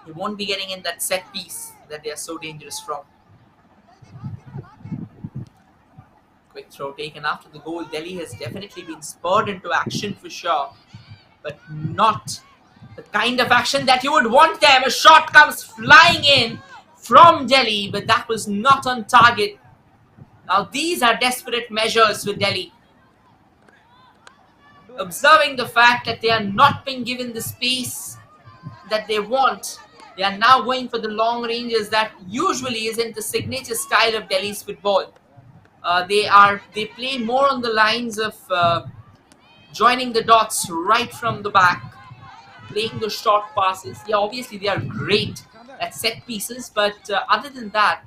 he won't be getting in that set piece that they are so dangerous from. Quick throw taken after the goal. Delhi has definitely been spurred into action for sure, but not the kind of action that you would want them. A shot comes flying in from Delhi, but that was not on target. Now these are desperate measures for Delhi. Observing the fact that they are not being given the space that they want, they are now going for the long ranges that usually isn't the signature style of Delhi's football. They play more on the lines of joining the dots right from the back, playing the short passes. Yeah, obviously they are great at set pieces, but other than that,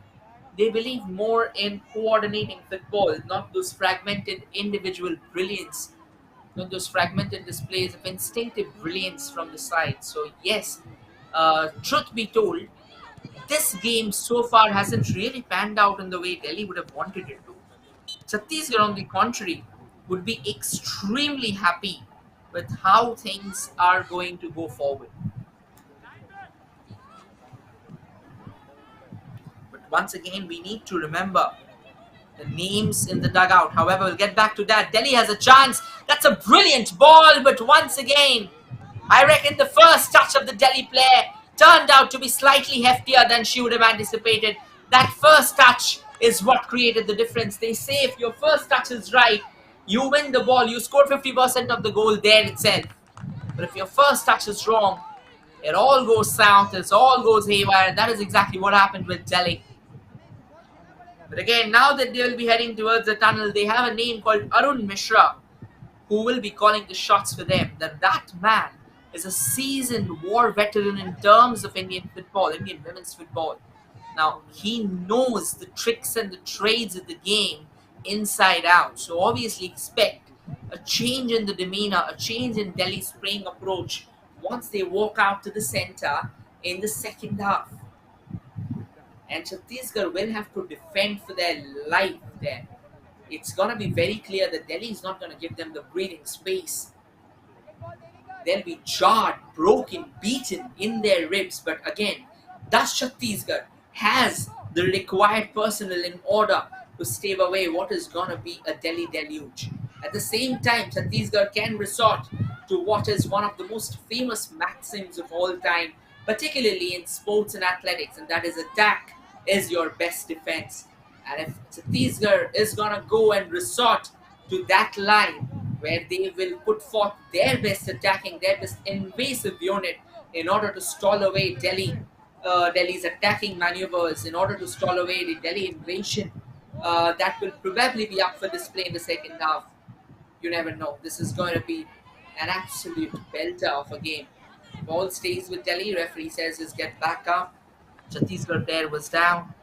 they believe more in coordinating football, not those fragmented individual brilliance, not those fragmented displays of instinctive brilliance from the side. So yes, truth be told, this game so far hasn't really panned out in the way Delhi would have wanted it to. Chhattisgarh, on the contrary, would be extremely happy with how things are going to go forward. But once again, we need to remember the names in the dugout. However, we'll get back to that. Delhi has a chance. That's a brilliant ball, but once again, I reckon the first touch of the Delhi player turned out to be slightly heftier than she would have anticipated. That first touch is what created the difference. They say if your first touch is right, you win the ball. You score 50% of the goal there itself. But if your first touch is wrong, it all goes south, it all goes haywire, and that is exactly what happened with Delhi. But again, now that they will be heading towards the tunnel, they have a name called Arun Mishra, who will be calling the shots for them. That man is a seasoned war veteran in terms of Indian football, Indian women's football. Now, he knows the tricks and the trades of the game inside out. So obviously expect a change in the demeanor, a change in Delhi's playing approach once they walk out to the center in the second half. And Chhattisgarh will have to defend for their life there. It's going to be very clear that Delhi is not going to give them the breathing space. They'll be jarred, broken, beaten in their ribs. But again, thus Chhattisgarh has the required personnel in order to stave away what is going to be a Delhi deluge. At the same time, Chhattisgarh can resort to what is one of the most famous maxims of all time, particularly in sports and athletics, and that is attack is your best defense. And if Chhattisgarh is going to go and resort to that line where they will put forth their best attacking, their best invasive unit in order to stall away Delhi's attacking maneuvers, in order to stall away the Delhi invasion, that will probably be up for display in the second half. You never know. This is going to be an absolute belter of a game. Ball stays with Delhi. Referee says just get back up. Chhattisgarh there was down.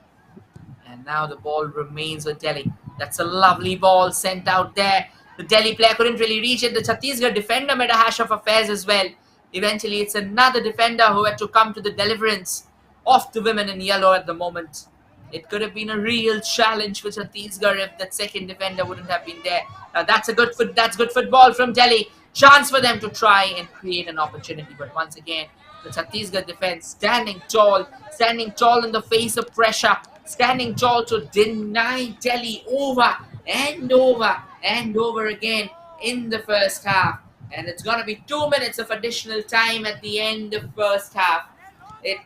And now the ball remains with Delhi. That's a lovely ball sent out there. The Delhi player couldn't really reach it. The Chhattisgarh defender made a hash of affairs as well. Eventually, it's another defender who had to come to the deliverance of the women in yellow at the moment. It could have been a real challenge for Chhattisgarh if that second defender wouldn't have been there. Now that's good football from Delhi. Chance for them to try and create an opportunity. But once again, the Chhattisgarh defense standing tall in the face of pressure, standing tall to deny Delhi over and over and over again in the first half. And it's going to be 2 minutes of additional time at the end of first half.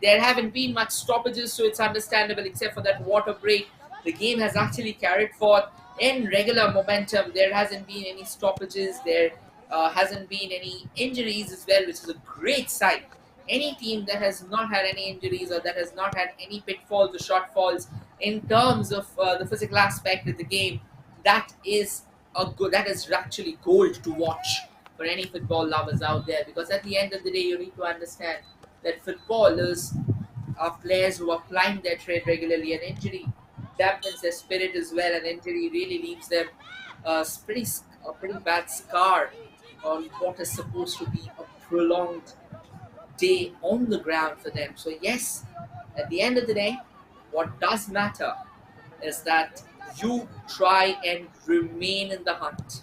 There haven't been much stoppages, so it's understandable except for that water break. The game has actually carried forth in regular momentum. There hasn't been any stoppages. There hasn't been any injuries as well, which is a great sight. Any team that has not had any injuries or that has not had any pitfalls or shortfalls in terms of the physical aspect of the game, that is actually gold to watch for any football lovers out there. Because at the end of the day, you need to understand that football is are players who are plying their trade regularly, and injury dampens their spirit as well, and injury really leaves them a pretty bad scar on what is supposed to be a prolonged day on the ground for them. So yes, at the end of the day, what does matter is that you try and remain in the hunt.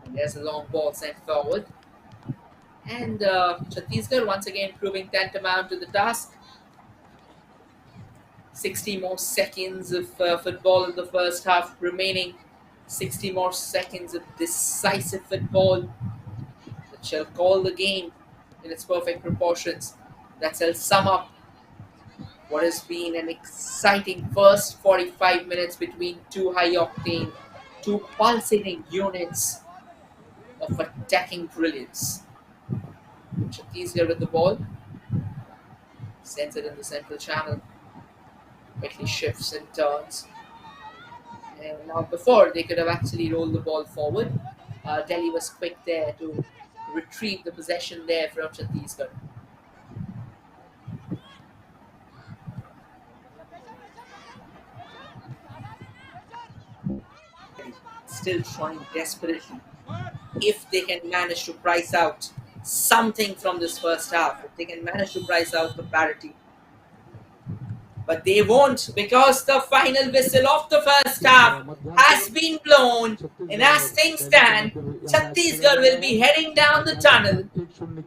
And there's a long ball sent forward. And Chhattisgarh once again proving tantamount to the task. 60 more seconds of football in the first half remaining. 60 more seconds of decisive football that shall call the game in its perfect proportions. That shall sum up what has been an exciting first 45 minutes between two high octane, two pulsating units of attacking brilliance. Chhattisgarh with the ball, sends it in the central channel, quickly shifts and turns. And now, before they could have actually rolled the ball forward, Delhi was quick there to retrieve the possession there from Chhattisgarh. Still trying desperately if they can manage to price out something from this first half, if they can manage to price out the parity. But they won't, because the final whistle of the first half has been blown, and as things stand, Chhattisgarh will be heading down the tunnel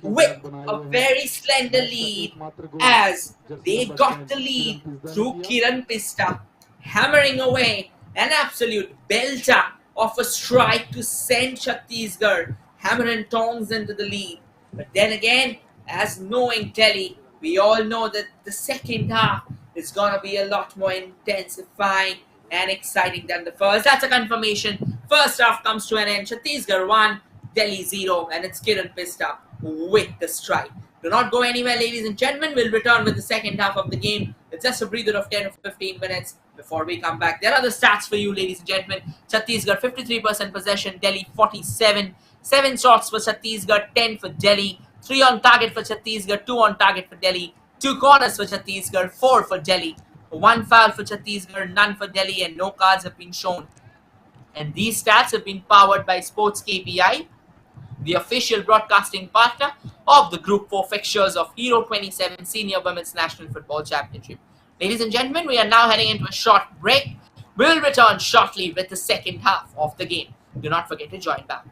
with a very slender lead, as they got the lead through Kiran Pista, hammering away an absolute belter of a strike to send Chhattisgarh hammer and tongs into the lead. But then again, as knowing Delhi, we all know that the second half is going to be a lot more intensifying and exciting than the first. That's a confirmation. First half comes to an end. Chhattisgarh 1, Delhi 0, and it's Kiran Pista with the strike. Do not go anywhere, ladies and gentlemen. We'll return with the second half of the game. It's just a breather of 10 or 15 minutes before we come back. There are the stats for you, ladies and gentlemen. Chhattisgarh 53% possession, Delhi 47. 7 shots for Chhattisgarh, 10 for Delhi. 3 on target for Chhattisgarh, 2 on target for Delhi. 2 corners for Chhattisgarh, 4 for Delhi. 1 foul for Chhattisgarh, none for Delhi, and no cards have been shown. And these stats have been powered by Sports KPI, the official broadcasting partner of the Group 4 fixtures of Hero 27 Senior Women's National Football Championship. Ladies and gentlemen, we are now heading into a short break. We'll return shortly with the second half of the game. Do not forget to join back.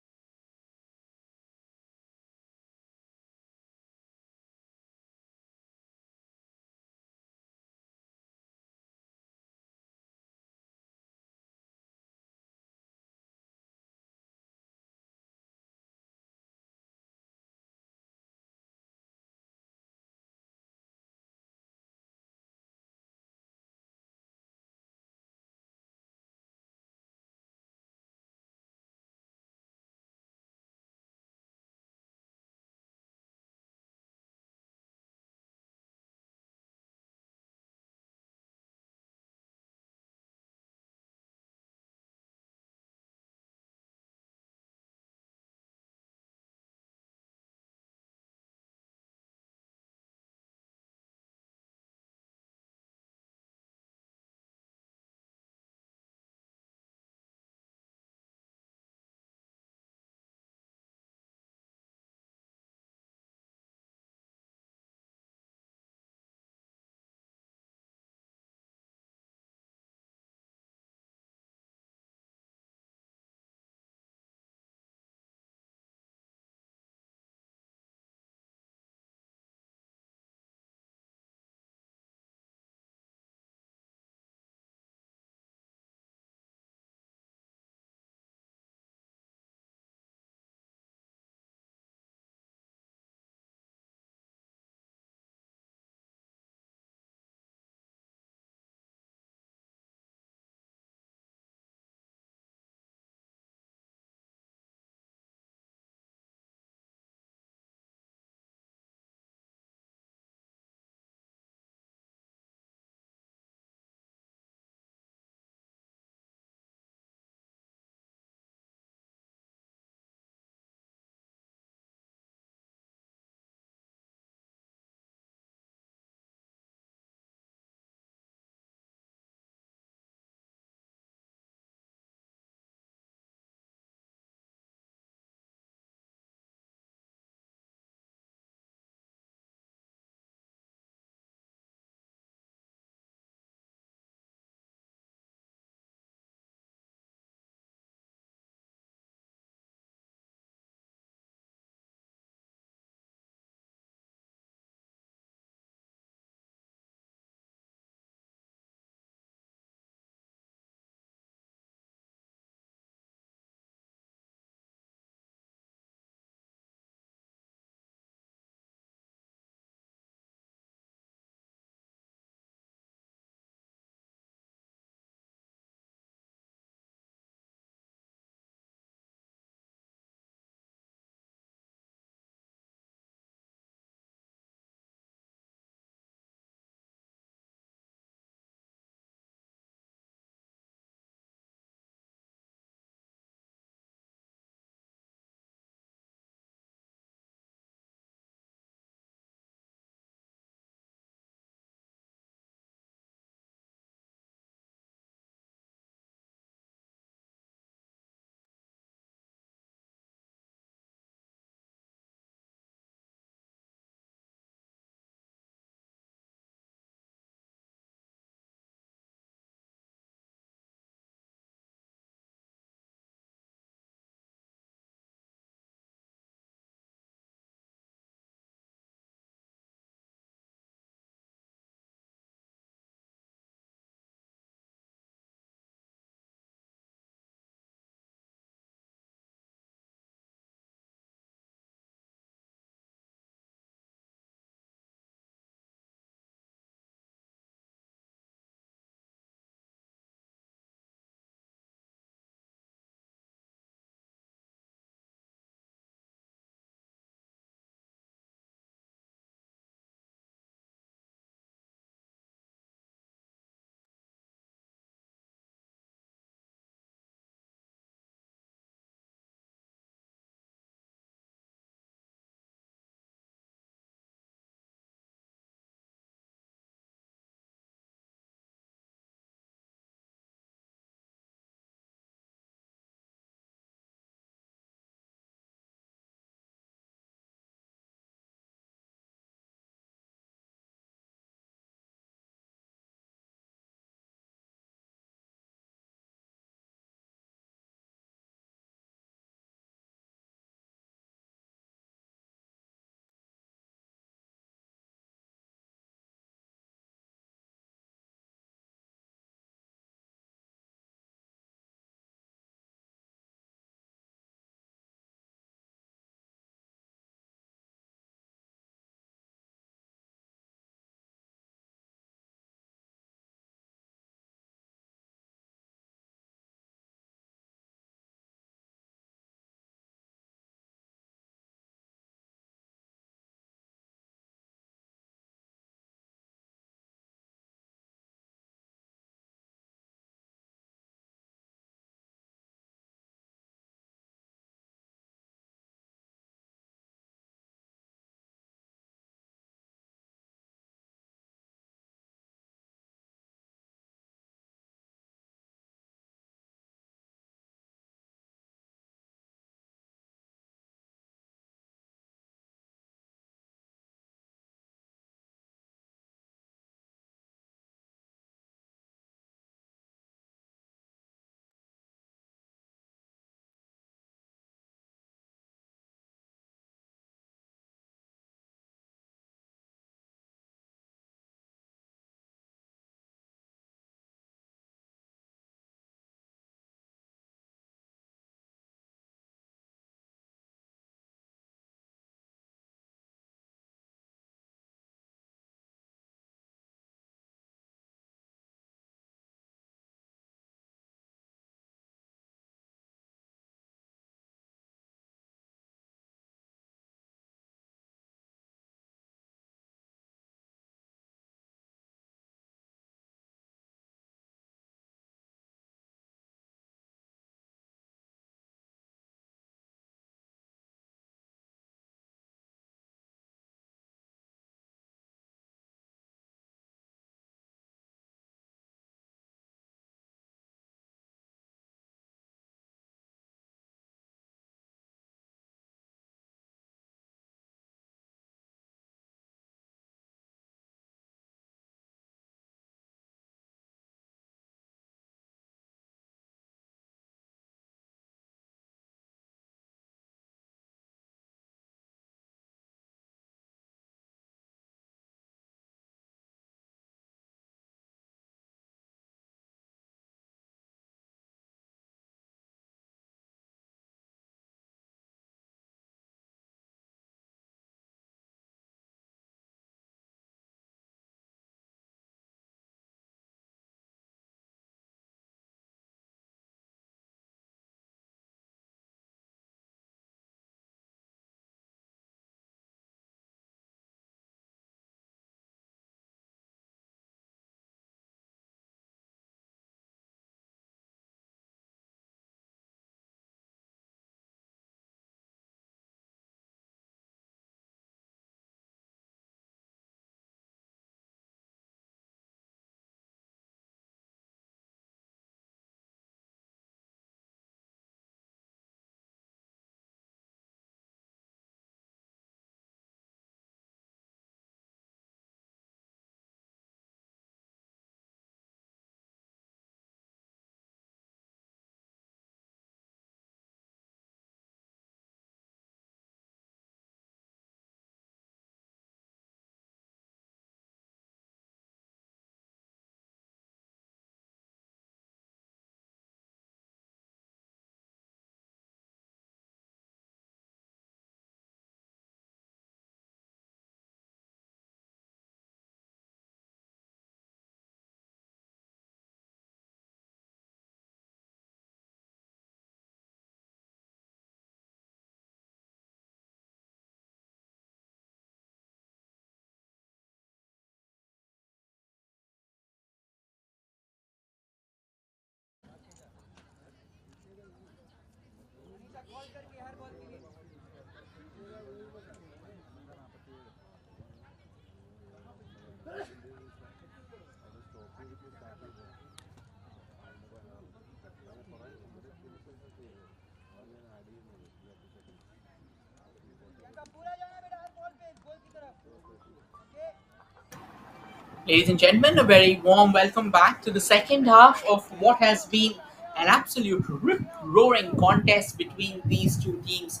Ladies and gentlemen, a very warm welcome back to the second half of what has been an absolute rip-roaring contest between these two teams.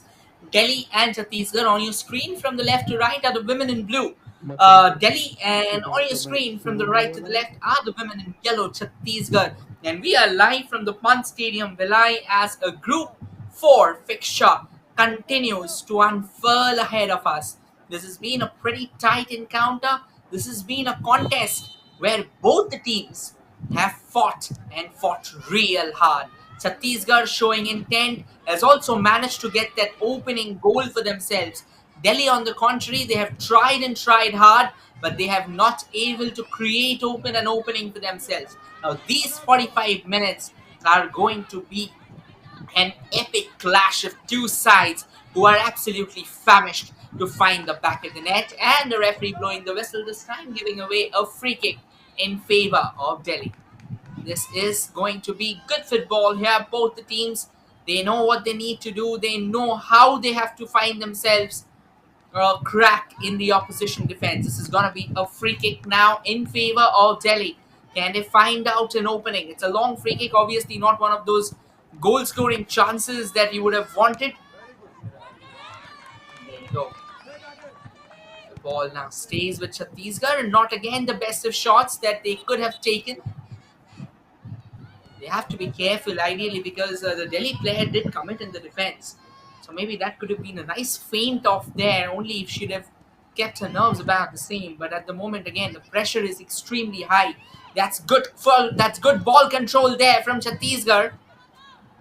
Delhi and Chhattisgarh on your screen from the left to right are the women in blue. Delhi, and on your screen from the right to the left are the women in yellow, Chhattisgarh. And we are live from the Pant Stadium, Vilai, as a Group 4 fixture continues to unfurl ahead of us. This has been a pretty tight encounter. This has been a contest where both the teams have fought and fought real hard. Chhattisgarh, showing intent, has also managed to get that opening goal for themselves. Delhi, on the contrary, they have tried and tried hard, but they have not able to create open an opening for themselves. Now, these 45 minutes are going to be an epic clash of two sides who are absolutely famished to find the back of the net, and the referee blowing the whistle this time, giving away a free kick in favor of Delhi. This is going to be good football here. Both the teams, they know what they need to do. They know how they have to find themselves a crack in the opposition defense. This is going to be a free kick now in favor of Delhi. Can they find out an opening? It's a long free kick, obviously not one of those goal scoring chances that you would have wanted. There you go. The ball now stays with Chhattisgarh, and not again the best of shots that they could have taken. They have to be careful, ideally, because the Delhi player did commit in the defense. So maybe that could have been a nice feint off there, only if she'd have kept her nerves about the same. But at the moment, again, the pressure is extremely high. That's good ball control there from Chhattisgarh.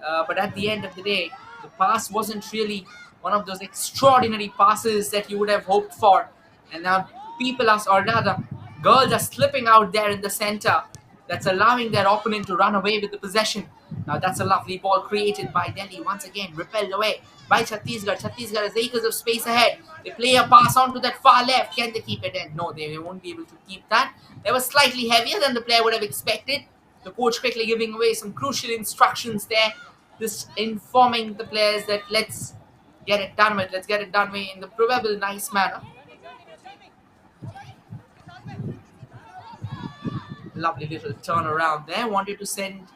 But at the end of the day, the pass wasn't really one of those extraordinary passes that you would have hoped for. And now people are, or rather, girls are slipping out there in the center. That's allowing their opponent to run away with the possession. Now that's a lovely ball created by Delhi. Once again, repelled away by Chhattisgarh. Chhattisgarh has acres of space ahead. They play a pass on to that far left. Can they keep it in? No, they won't be able to keep that. They were slightly heavier than the player would have expected. The coach quickly giving away some crucial instructions there. This informing the players that let's get it done with. Let's get it done with in the probable nice manner. Lovely little turnaround there. Wanted to send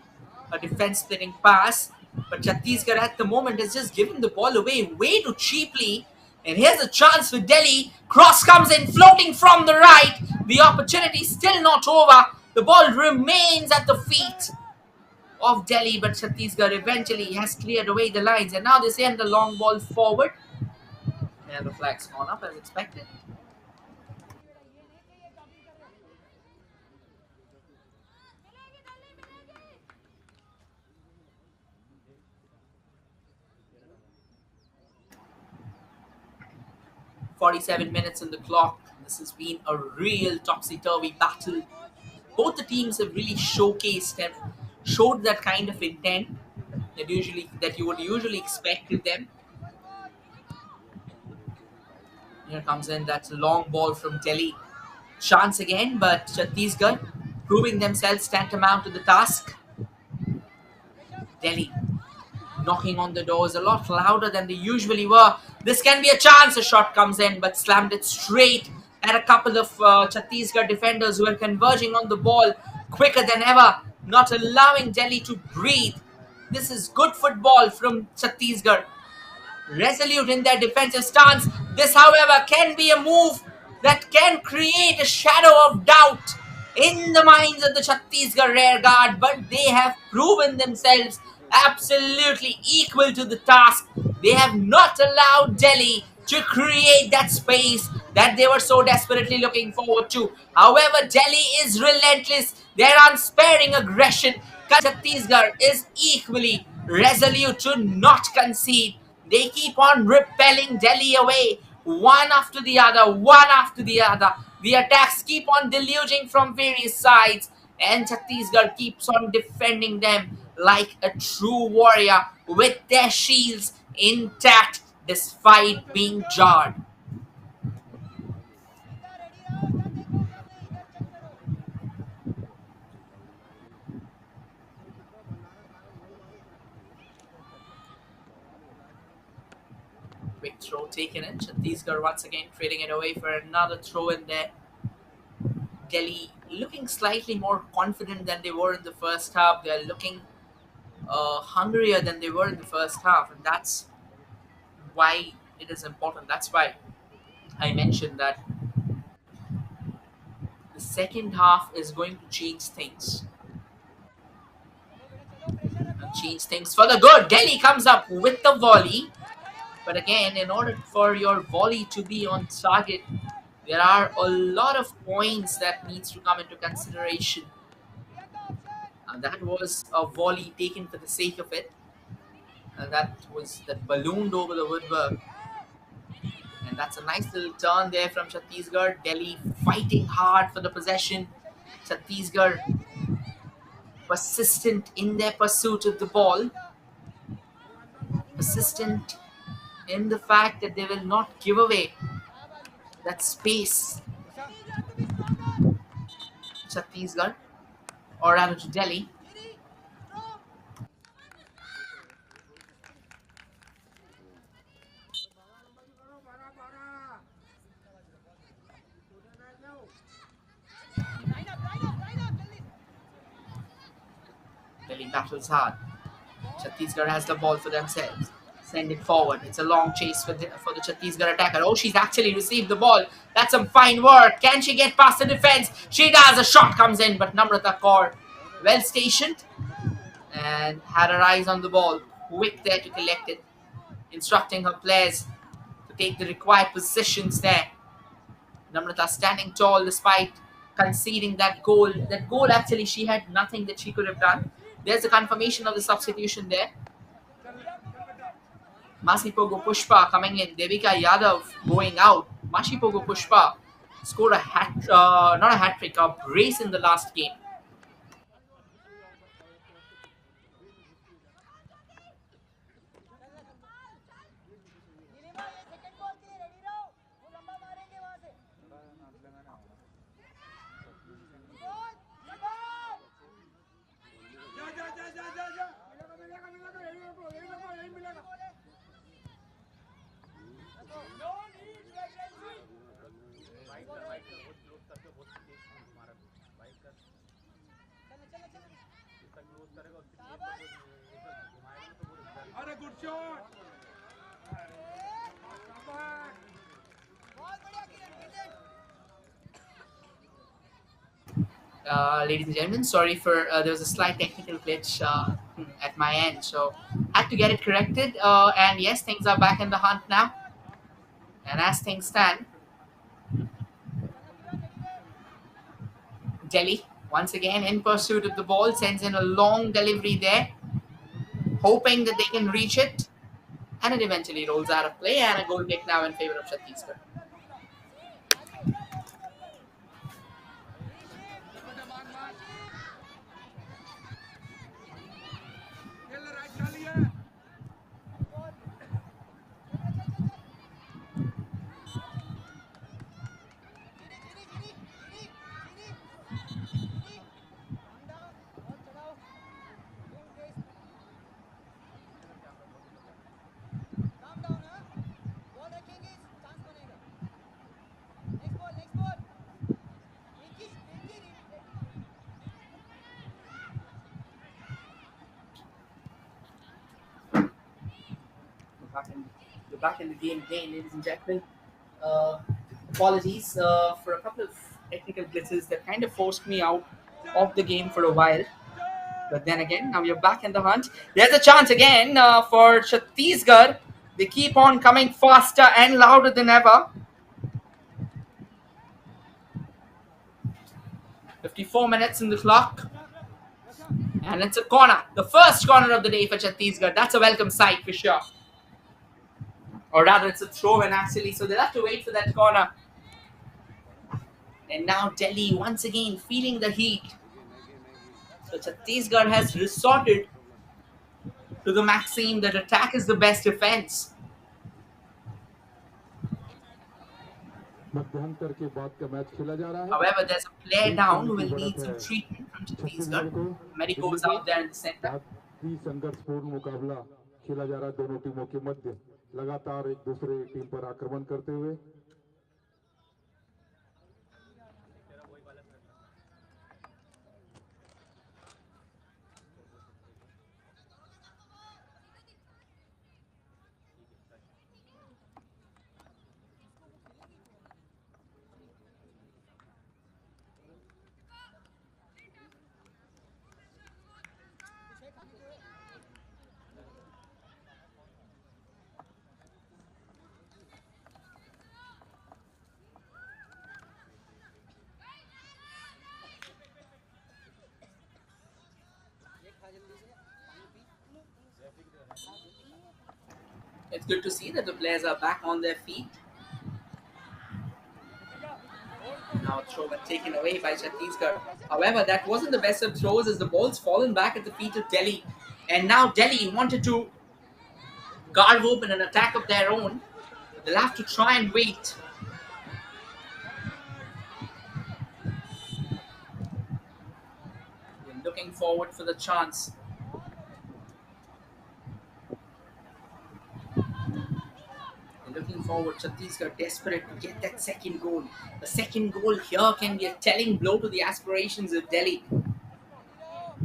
a defense splitting pass, but Chhattisgarh at the moment has just given the ball away way too cheaply. And here's a chance for Delhi. Cross comes in, floating from the right. The opportunity still not over. The ball remains at the feet of Delhi, but Chhattisgarh eventually has cleared away the lines. And now they send the long ball forward. And the flag's gone up as expected. 47 minutes on the clock. This has been a real topsy-turvy battle. Both the teams have really showcased and showed that kind of intent that you would usually expect with them. Here comes in that long ball from Delhi. Chance again, but Chhattisgarh proving themselves tantamount to the task. Delhi knocking on the doors a lot louder than they usually were. This can be a chance. A shot comes in, but slammed it straight at a couple of Chhattisgarh defenders who are converging on the ball quicker than ever, not allowing Delhi to breathe. This is good football from Chhattisgarh. Resolute in their defensive stance. This, however, can be a move that can create a shadow of doubt in the minds of the Chhattisgarh rear guard, but they have proven themselves absolutely equal to the task. They have not allowed Delhi to create that space that they were so desperately looking forward to. However, Delhi is relentless. Their unsparing aggression. Chhattisgarh is equally resolute to not concede. They keep on repelling Delhi away, one after the other, one after the other. The attacks keep on deluging from various sides, and Chhattisgarh keeps on defending them like a true warrior with their shields intact despite being jarred. quick throw taken in. Chhattisgarh once again trading it away for another throw in there. Delhi looking slightly more confident than they were in the first half. They're looking hungrier than they were in the first half, and that's why it is important. That's why I mentioned that the second half is going to change things. And change things for the good. Delhi comes up with the volley. But again, in order for your volley to be on target, there are a lot of points that needs to come into consideration. That was a volley taken for the sake of it. And that ballooned over the woodwork. And that's a nice little turn there from Chhattisgarh. Delhi fighting hard for the possession. Chhattisgarh persistent in their pursuit of the ball. Persistent in the fact that they will not give away that space. Chhattisgarh, or rather to Delhi. Delhi battles hard. Chhattisgarh has the ball for themselves. Send it forward. It's a long chase for the Chhattisgarh attacker. Oh, she's actually received the ball. That's some fine work. Can she get past the defense? She does. A shot comes in, but Namrata Kaur, well stationed and had her eyes on the ball. Quick there to collect it. Instructing her players to take the required positions there. Namrata standing tall despite conceding that goal. That goal, actually, she had nothing that she could have done. There's a confirmation of the substitution there. Masipogo Pushpa coming in. Devika Yadav going out. Masipogo Pushpa scored not a hat trick, a brace in the last game. Ladies and gentlemen, sorry for there was a slight technical glitch at my end, so had to get it corrected. And yes, things are back in the hunt now. And as things stand, Delhi once again in pursuit of the ball, sends in a long delivery there, hoping that they can reach it, and it eventually rolls out of play, and a goal kick now in favor of Chhattisgarh. We're back in the game again, ladies and gentlemen. Apologies for a couple of technical glitches that kind of forced me out of the game for a while. But then again, now we're back in the hunt. There's a chance again for Chhattisgarh. They keep on coming faster and louder than ever. 54 minutes in the clock. And it's a corner. The first corner of the day for Chhattisgarh. That's a welcome sight for sure. Or rather, it's a throw-in actually. So they'll have to wait for that corner. And now Delhi once again feeling the heat. So Chhattisgarh has resorted to the maxim that attack is the best defense. However, there's a player down who will need some treatment from Chhattisgarh. Medico is out there in the center. खेला जा रहा है दोनों टीमों के मध्य, लगातार एक दूसरे टीम पर आक्रमण करते हुए। It's good to see that the players are back on their feet. Now a throw but taken away by Chhattisgarh. However, that wasn't the best of throws as the ball's fallen back at the feet of Delhi. And now Delhi wanted to carve open an attack of their own. They'll have to try and wait. They're looking forward for the chance. Looking forward, Chhattisgarh desperate to get that second goal. The second goal here can be a telling blow to the aspirations of Delhi.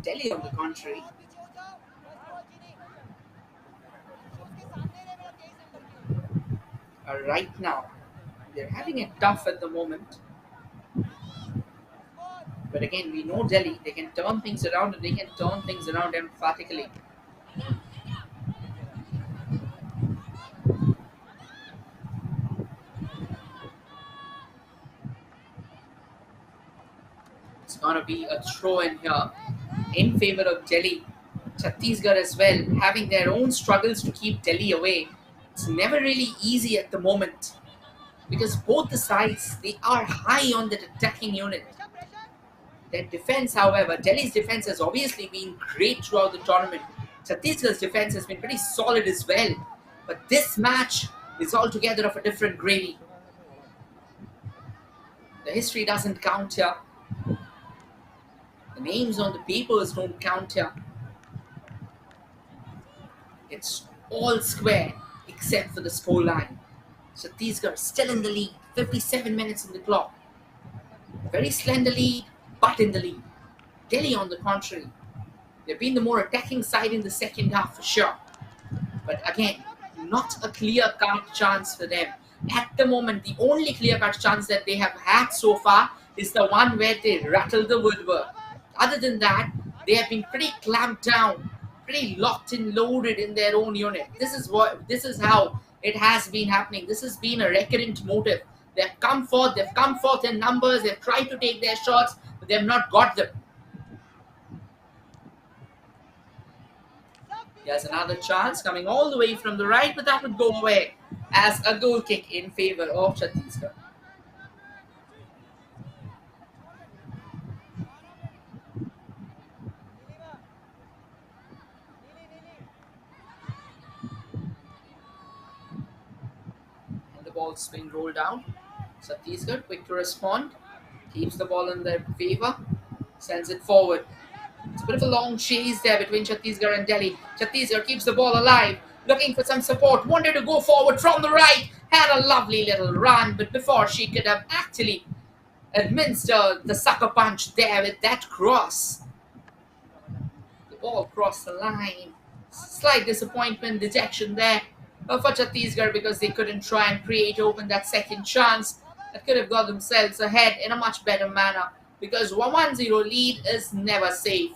Delhi, on the contrary, right now, they're having it tough at the moment. But again, we know Delhi, they can turn things around and they can turn things around emphatically. It's going to be a throw in here in favor of Delhi. Chhattisgarh as well, having their own struggles to keep Delhi away. It's never really easy at the moment because both the sides, they are high on that attacking unit. Their defense, however, Delhi's defense has obviously been great throughout the tournament. Chhattisgarh's defense has been pretty solid as well. But this match is altogether of a different gravy. The history doesn't count here. The names on the papers don't count here. It's all square except for the scoreline. Chhattisgarh still in the lead, 57 minutes in the clock. Very slender lead, but in the lead. Delhi, on the contrary, they've been the more attacking side in the second half for sure. But again, not a clear-cut chance for them. At the moment, the only clear-cut chance that they have had so far is the one where they rattled the woodwork. Other than that, they have been pretty clamped down, pretty locked and loaded in their own unit. This is how it has been happening. This has been a recurrent motive. They've come forth in numbers, they've tried to take their shots, but they've not got them. There's another chance coming all the way from the right, but that would go away as a goal kick in favor of Chhattisgarh. And the ball's being rolled out. Chhattisgarh quick to respond, keeps the ball in their favor, sends it forward. It's a bit of a long chase there between Chhattisgarh and Delhi. Chhattisgarh keeps the ball alive, looking for some support, wanted to go forward from the right, had a lovely little run, but before she could have actually administered the sucker punch there with that cross, the ball crossed the line. Slight disappointment, dejection there for Chhattisgarh because they couldn't try and create open that second chance that could have got themselves ahead in a much better manner, because 1-0 lead is never safe.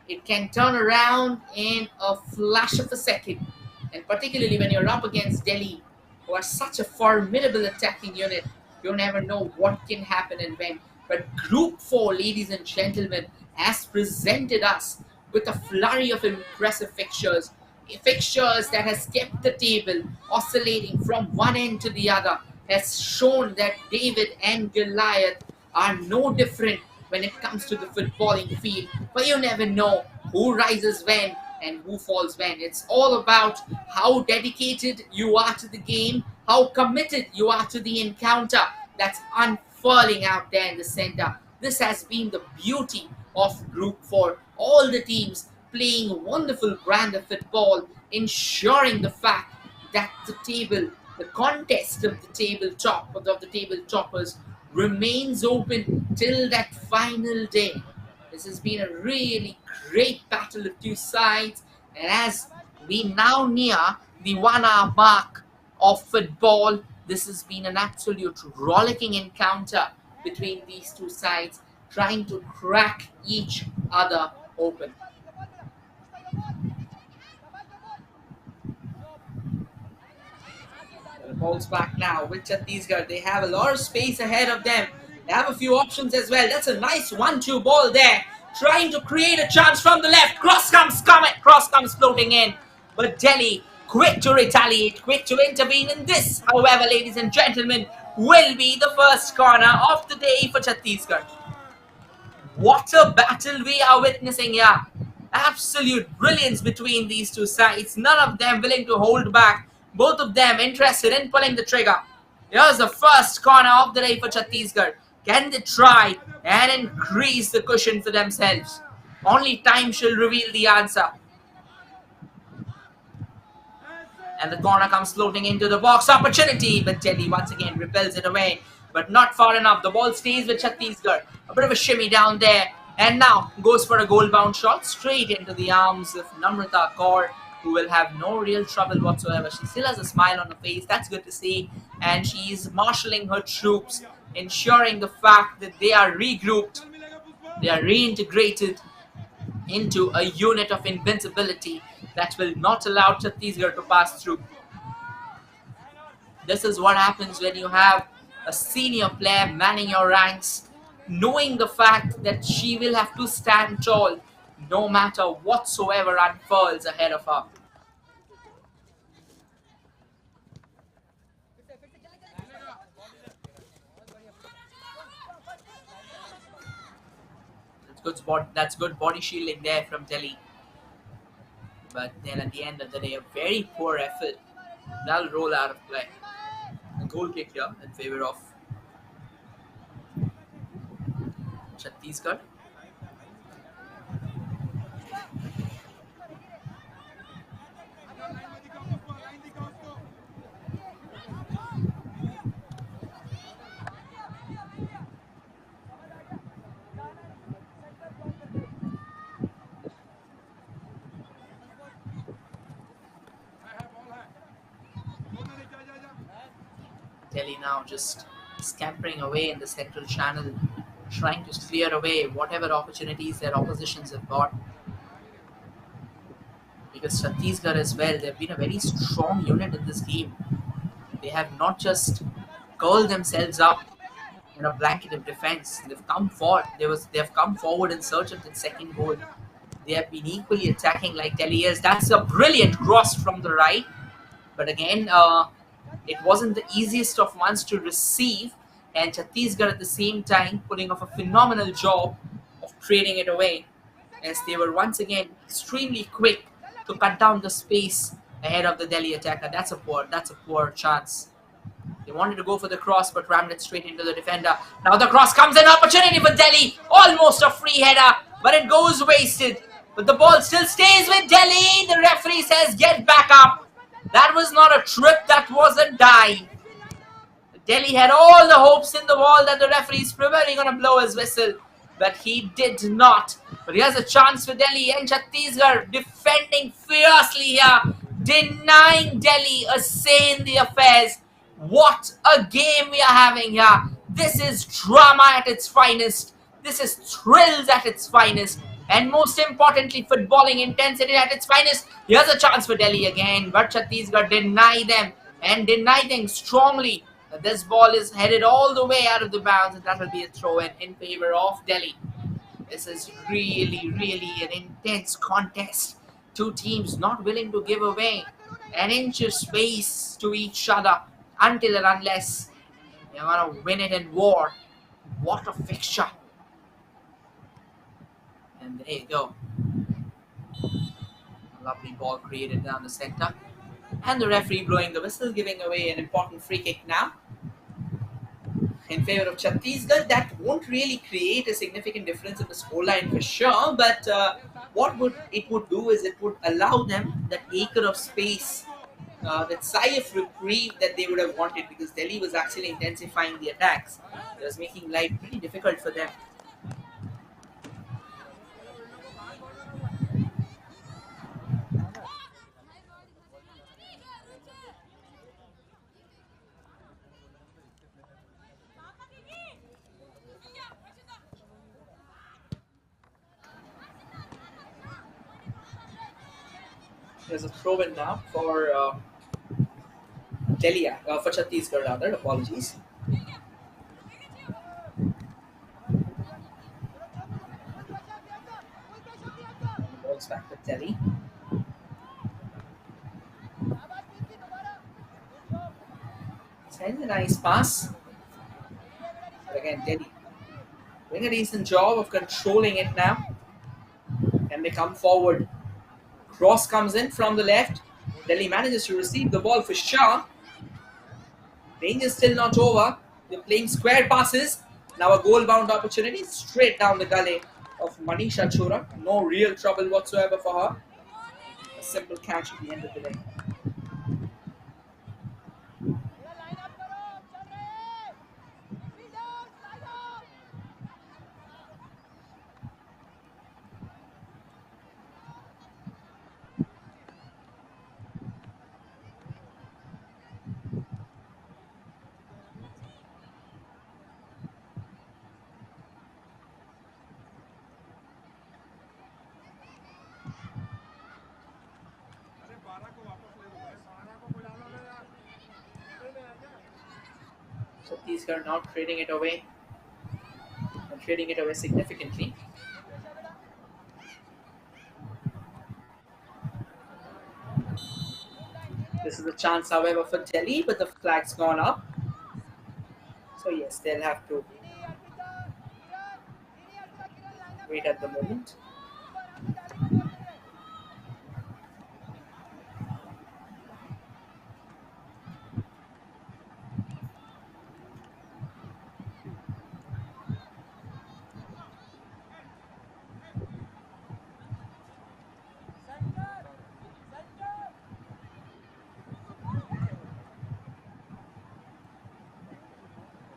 It can turn around in a flash of a second, and particularly when you're up against Delhi, who are such a formidable attacking unit, you never know what can happen and when. But Group 4, ladies and gentlemen, has presented us with a flurry of impressive fixtures. Fixtures that has kept the table oscillating from one end to the other, has shown that David and Goliath are no different when it comes to the footballing field, but you never know who rises when and who falls when. It's all about how dedicated you are to the game, how committed you are to the encounter that's unfurling out there in the center. This has been the beauty of Group 4. All the teams playing a wonderful brand of football, ensuring the fact that the contest of the tabletop of the table toppers remains open till that final day. This has been a really great battle of two sides, and as we now near the 1 hour mark of football, this has been an absolute rollicking encounter between these two sides, trying to crack each other open. The ball's back now with Chhattisgarh. They have a lot of space ahead of them. They have a few options as well. That's a nice 1-2 ball there. Trying to create a chance from the left. Cross comes floating in. But Delhi, quick to retaliate, quick to intervene in this. However, ladies and gentlemen, will be the first corner of the day for Chhattisgarh. What a battle we are witnessing here. Absolute brilliance between these two sides. None of them willing to hold back. Both of them interested in pulling the trigger. Here's the first corner of the day for Chhattisgarh. Can they try and increase the cushion for themselves? Only time shall reveal the answer. And the corner comes floating into the box. Opportunity, but Delhi once again repels it away. But not far enough. The ball stays with Chhattisgarh. A bit of a shimmy down there. And now goes for a goal-bound shot straight into the arms of Namrata Kaur, who will have no real trouble whatsoever. She still has a smile on her face. That's good to see. And she's marshalling her troops, ensuring the fact that they are regrouped, they are reintegrated into a unit of invincibility that will not allow Chhattisgarh to pass through. This is what happens when you have a senior player manning your ranks, knowing the fact that she will have to stand tall no matter whatsoever unfurls ahead of her. That's good body shielding there from Delhi. But then at the end of the day, a very poor effort. That'll roll out of play. A goal kick here in favor of Chhattisgarh. Delhi now just scampering away in the central channel, trying to clear away whatever opportunities their oppositions have got. Because Chhattisgarh as well, they've been a very strong unit in this game. They have not just curled themselves up in a blanket of defense. They've come forward. They've come forward in search of the second goal. They have been equally attacking like Delhi is. That's a brilliant cross from the right. But again, it wasn't the easiest of ones to receive, and Chhattisgarh at the same time putting off a phenomenal job of trading it away, as they were once again extremely quick to cut down the space ahead of the Delhi attacker. That's a poor chance. They wanted to go for the cross, but rammed it straight into the defender. Now the cross comes, an opportunity for Delhi, almost a free header, but it goes wasted. But the ball still stays with Delhi. The referee says, get back up. That was not a trip, that was a dive. Delhi had all the hopes in the world that the referee is probably going to blow his whistle, but he did not. But here's a chance for Delhi, and Chhattisgarh defending fiercely here, denying Delhi a say in the affairs. What a game we are having here. This is drama at its finest. This is thrills at its finest. And most importantly, footballing intensity at its finest. Here's a chance for Delhi again, but Chhattisgarh deny them, and deny them strongly. This ball is headed all the way out of the bounds, and that will be a throw-in in favor of Delhi. This is really an intense contest. Two teams not willing to give away an inch of space to each other until and unless they're going to win it in war. What a fixture. And there you go. A lovely ball created down the center. And the referee blowing the whistle, giving away an important free kick now in favor of Chhattisgarh. That won't really create a significant difference in the scoreline for sure, but what would it would do is it would allow them that acre of space, that sigh of reprieve that they would have wanted, because Delhi was actually intensifying the attacks. It was making life pretty difficult for them. There's a throw in now for Delhi, for Chhattisgarh rather. Apologies. Balls back with Delhi. Sends a nice pass. But again, Delhi doing a decent job of controlling it now. Can they come forward? Cross comes in from the left. Delhi manages to receive the ball for Shah. Range is still not over. They're playing square passes. Now a goal-bound opportunity straight down the gully of Manisha Chora. No real trouble whatsoever for her. A simple catch at the end of the day. Chhattisgarh now trading it away. And trading it away significantly. This is a chance, however, for Delhi, but the flag's gone up. So yes, they'll have to wait at the moment.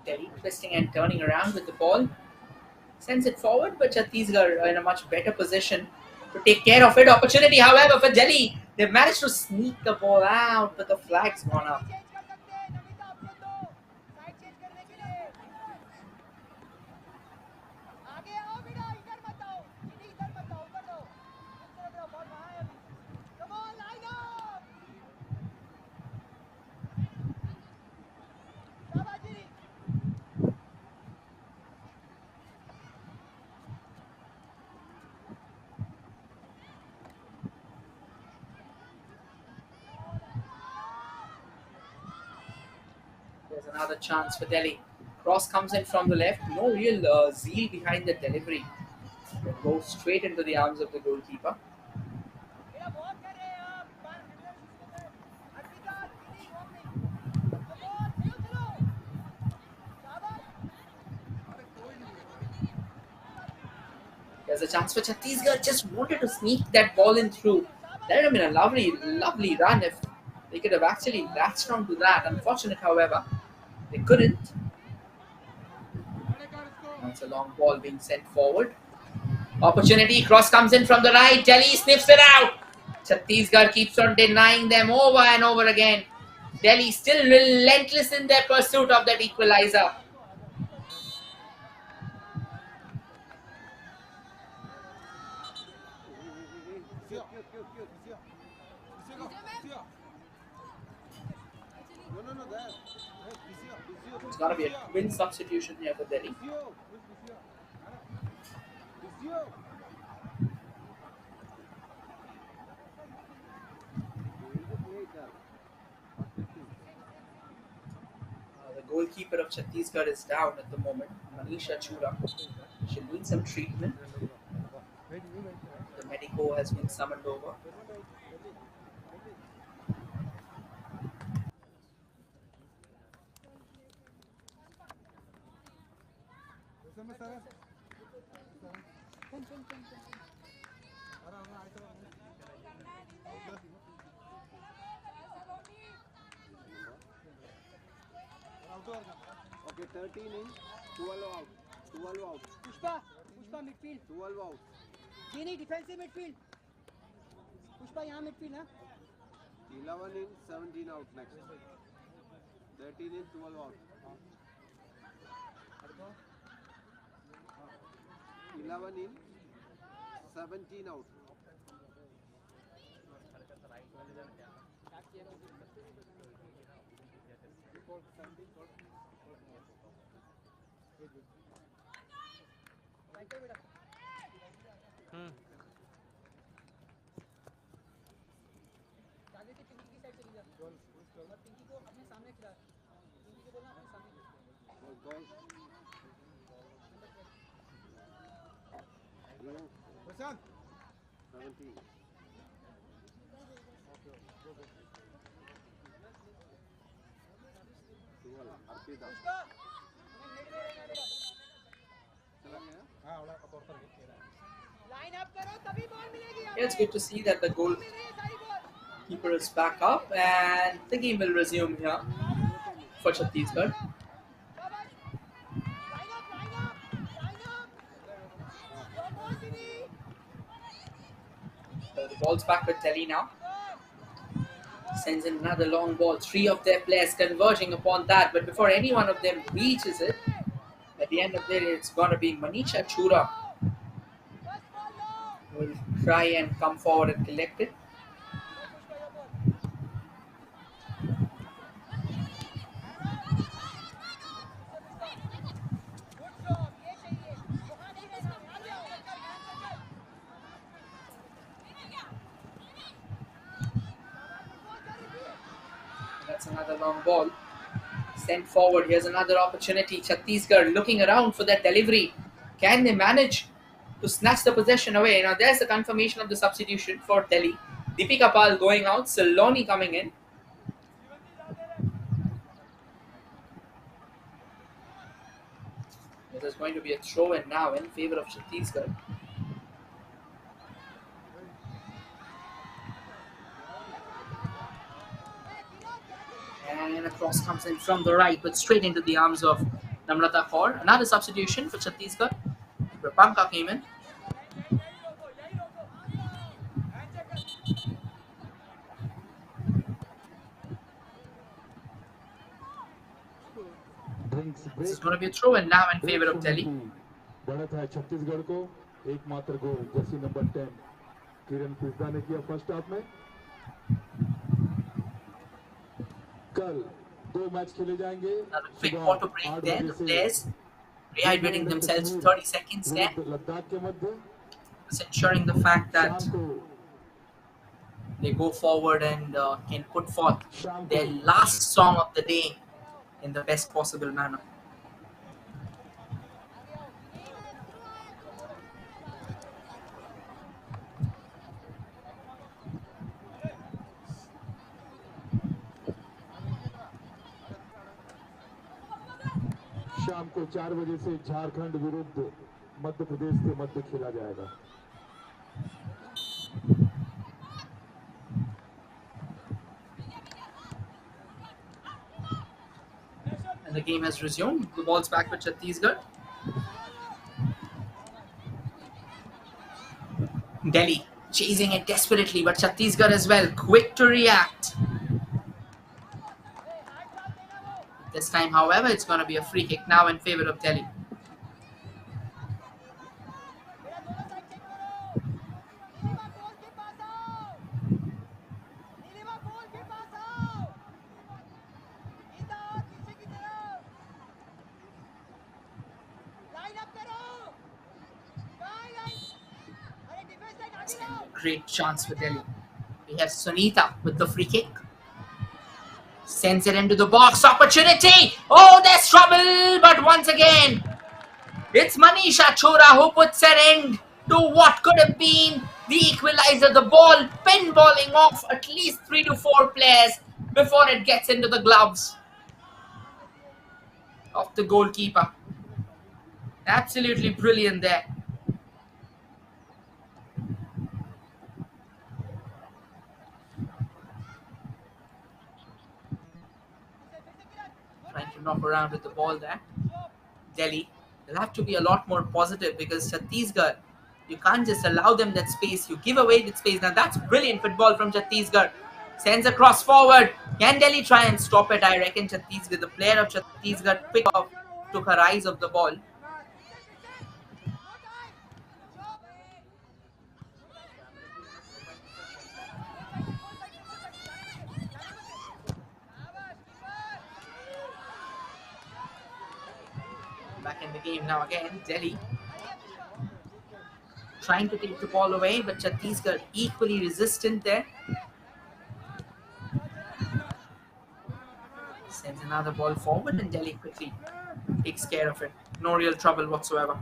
Delhi twisting and turning around with the ball. Sends it forward, but Chhattisgarh are in a much better position to take care of it. Opportunity, however, for Delhi. They've managed to sneak the ball out, but the flag's gone up. There's another chance for Delhi. Cross comes in from the left. No real zeal behind the delivery. It goes straight into the arms of the goalkeeper. There's a chance for Chhattisgarh. Just wanted to sneak that ball in through. That would have been a lovely, lovely run if they could have actually latched onto that. Unfortunate, however, they couldn't. That's a long ball being sent forward. Opportunity, cross comes in from the right. Delhi sniffs it out. Chhattisgarh keeps on denying them over and over again. Delhi still relentless in their pursuit of that equalizer. It's going to be a twin substitution here for Delhi. The goalkeeper of Chhattisgarh is down at the moment, Manisha Chura. She'll need some treatment. The medico has been summoned over. Okay, 13 in, 12 out. 12 out. Pushpa midfield 12 out. ये नहीं defensive midfield Pushpa यहाँ midfield ना 11 in, 17 out next. 13 in, 12 out. 11 in, 17 out. आगे से पिंकी की side चली जा और पिंकी को अपने सामने खिला पिंकी को बोलना अपने सामने Goal. Blue. 17. अर्पिता चला गया लाइन अप करो तभी बॉल मिलेगी It's good to see that the goalkeeper is back up and the game will resume here for Chhattisgarh. So the ball's back with Delhi now. Sends in another long ball. Three of their players converging upon that, but before any one of them reaches it, at the end of the day, it's going to be Manisha Chura who will try and come forward and collect it. That's another long ball. Sent forward. Here's another opportunity. Chhattisgarh looking around for that delivery. Can they manage to snatch the possession away? Now there's the confirmation of the substitution for Delhi. Deepika Pal going out. Saloni coming in. There's going to be a throw in now in favor of Chhattisgarh. And a cross comes in from the right, but straight into the arms of Namrata Kaur. Another substitution for Chhattisgarh. Rapanka came in. This is going to be a throw in now in favor of Delhi. बढ़त है छत्तीसगढ़ को एकमात्र गोल Jersey number 10 किरण पिस्दा ने किया first half में कल 2 match खेले जाएंगे Another quick water break there. The players rehydrating themselves 30 seconds there. Ladakh के मध्य Just ensuring the fact that शाम को they go forward and can put forth their last song of the day in the best possible manner. शाम को 4 बजे से झारखंड विरुद्ध मध्य प्रदेश के मध्य खेला जाएगा And the game has resumed. The ball's back with Chhattisgarh. Delhi chasing it desperately, but Chhattisgarh as well, quick to react. This time, however, it's going to be a free kick now in favor of Delhi. Great chance for Delhi. We have Sunita with the free kick. Sends it into the box. Opportunity! Oh, there's trouble! But once again, it's Manisha Chora who puts an end to what could have been the equalizer. The ball pinballing off at least 3 to 4 players before it gets into the gloves of the goalkeeper. Absolutely brilliant there. to knock around with the ball there. Delhi, they'll have to be a lot more positive because Chhattisgarh, you can't just allow them that space. You give away that space. Now that's brilliant football from Chhattisgarh. Sends a cross forward. Can Delhi try and stop it? I reckon Chhattisgarh, the player of Chhattisgarh, quick off, took her eyes off the ball. Back in the game now again. Delhi trying to take the ball away, but Chhattisgarh equally resistant there. Sends another ball forward and Delhi quickly takes care of it. No real trouble whatsoever.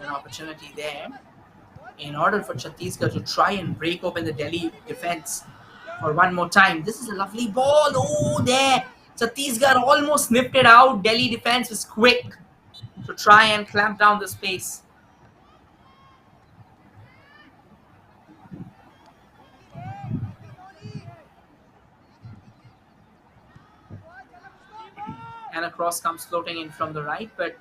An opportunity there in order for Chhattisgarh to try and break open the Delhi defense for one more time. This is a lovely ball. Oh, there. Chhattisgarh almost sniffed it out. Delhi defense was quick to try and clamp down the space. And a cross comes floating in from the right, but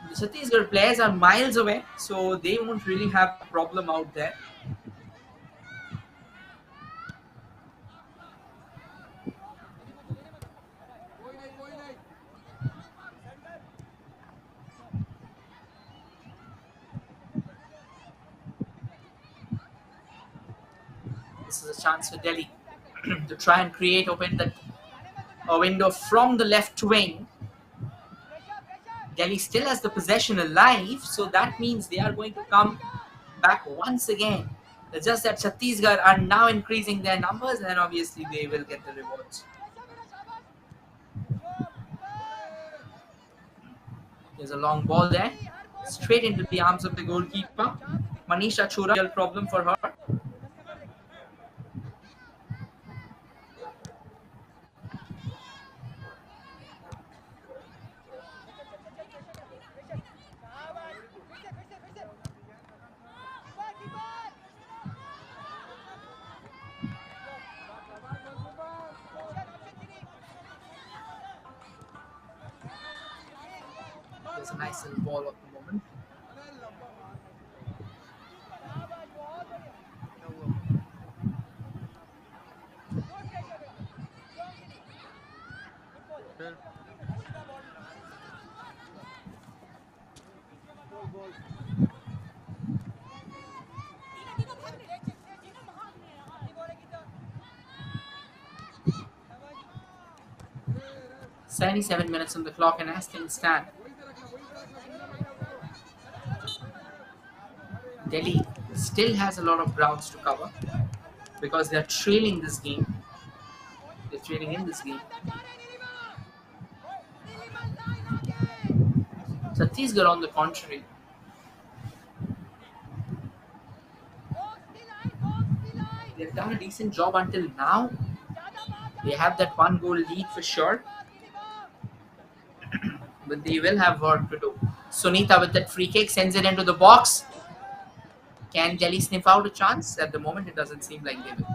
the Chhattisgarh players are miles away, so they won't really have a problem out there. This is a chance for Delhi to try and create a window from the left wing. Delhi still has the possession alive, so that means they are going to come back once again. It's just that Chhattisgarh are now increasing their numbers and obviously they will get the rewards. There's a long ball there, straight into the arms of the goalkeeper. Manisha Chura, real problem for her. There's a nice little ball at the moment. फिर 77 minutes on the clock, and as things stand, Delhi still has a lot of grounds to cover because they're trailing this game. They're trailing in this game. Chhattisgarh, on the contrary, they've done a decent job until now. They have that one goal lead for sure, but they will have work to do. Sunita with that free kick sends it into the box. Can Delhi sniff out a chance? At the moment, it doesn't seem like they will.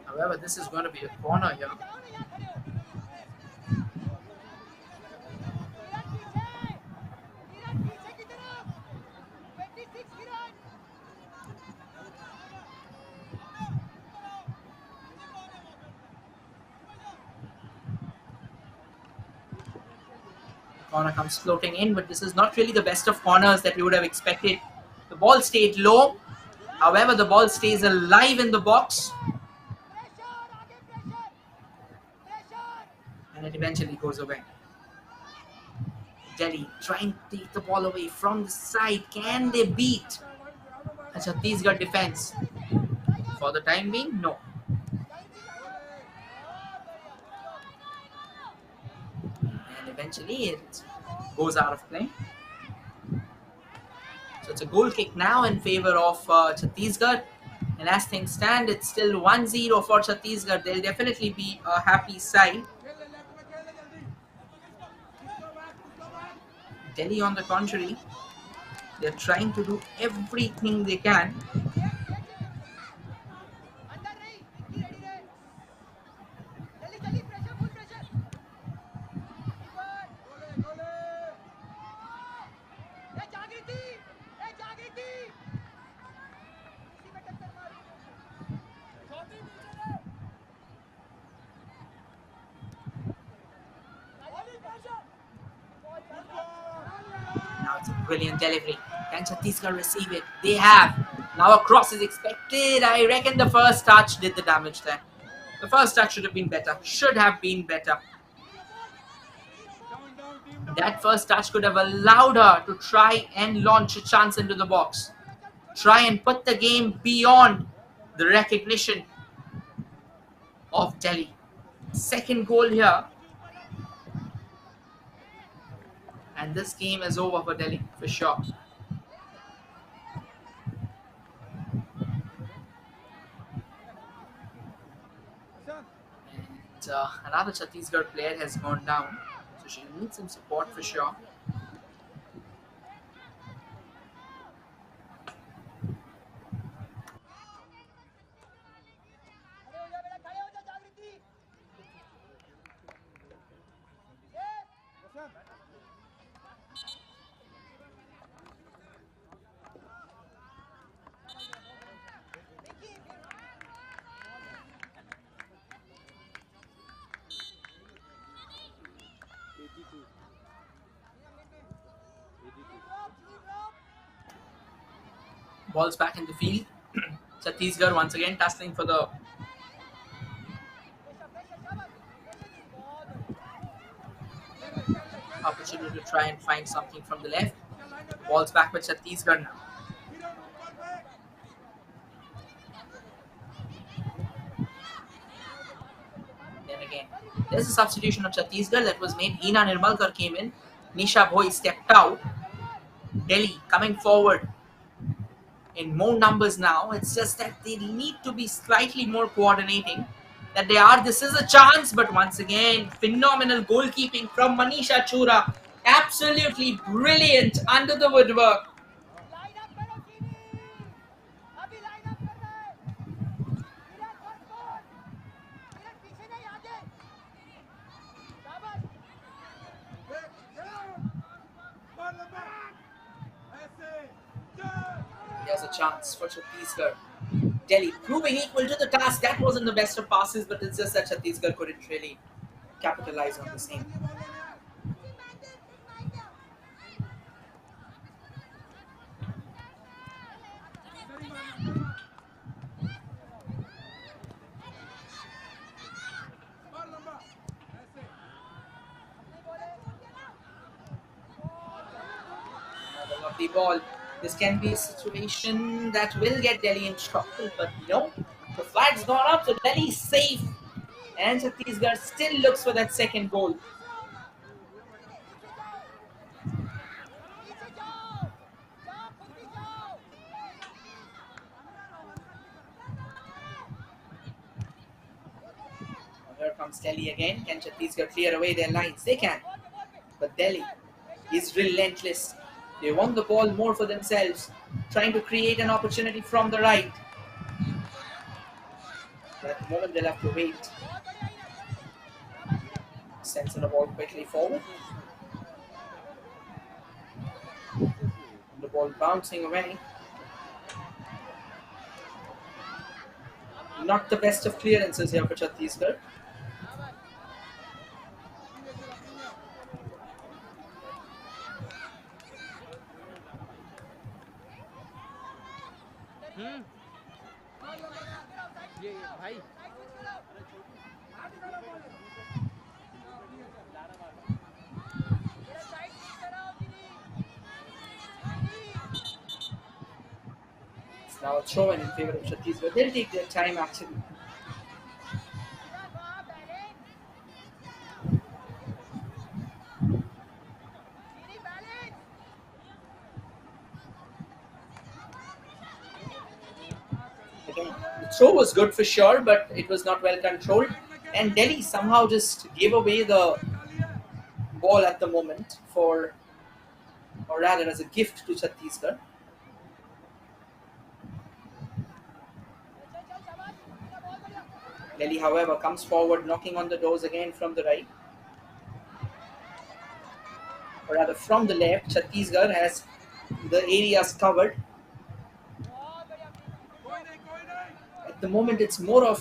However, this is going to be a corner here. Corner comes floating in, but this is not really the best of corners that we would have expected. The ball stayed low. However, the ball stays alive in the box. And it eventually goes away. Delhi trying to take the ball away from the side. Can they beat a Chhattisgarh defense? For the time being, no. And eventually it goes out of play. So it's a goal kick now in favor of Chhattisgarh. And as things stand, it's still 1-0 for Chhattisgarh. They'll definitely be a happy side. Delhi, on the contrary, they're trying to do everything they can. Now it's a brilliant delivery. Can Chhattisgarh receive it? They have. Now a cross is expected. I reckon the first touch did the damage there. The first touch should have been better. Should have been better. That first touch could have allowed her to try and launch a chance into the box. Try and put the game beyond the recognition of Delhi. Second goal here. And this game is over for Delhi, for sure. And another Chhattisgarh player has gone down. So she needs some support for sure. Ball's back in the field. Chhattisgarh once again tussling for the opportunity to try and find something from the left. Ball's back with Chhattisgarh now. Then again, there's a substitution of Chhattisgarh that was made. Hina Nirmalkar came in. Nisha Bhoi stepped out. Delhi coming forward in more numbers now. It's just that they need to be slightly more coordinating. That they are. This is a chance, but once again, phenomenal goalkeeping from Manisha Chura. Absolutely brilliant under the woodwork. There's a chance for Chhattisgarh. Delhi proving equal to the task. That wasn't the best of passes, but it's just that Chhattisgarh couldn't really capitalize on the same. Another lovely ball. This can be a situation that will get Delhi in trouble, but no. The flag's gone up, so Delhi's safe. And Chhattisgarh still looks for that second goal. Here comes Delhi again. Can Chhattisgarh clear away their lines? They can. But Delhi is relentless. They want the ball more for themselves, trying to create an opportunity from the right. But at the moment they'll have to wait. Sends the ball quickly forward. The ball bouncing away. Not the best of clearances here for Chhattisgarh. ये भाई It's now a throw in favor of Chhattisgarh. They'll take their time actually. Again, the throw was good for sure, but it was not well controlled. And Delhi somehow just gave away the ball at the moment for, or rather as a gift to Chhattisgarh. Delhi, however, comes forward, knocking on the doors again from the right, or rather from the left. Chhattisgarh has the areas covered. At the moment, it's more of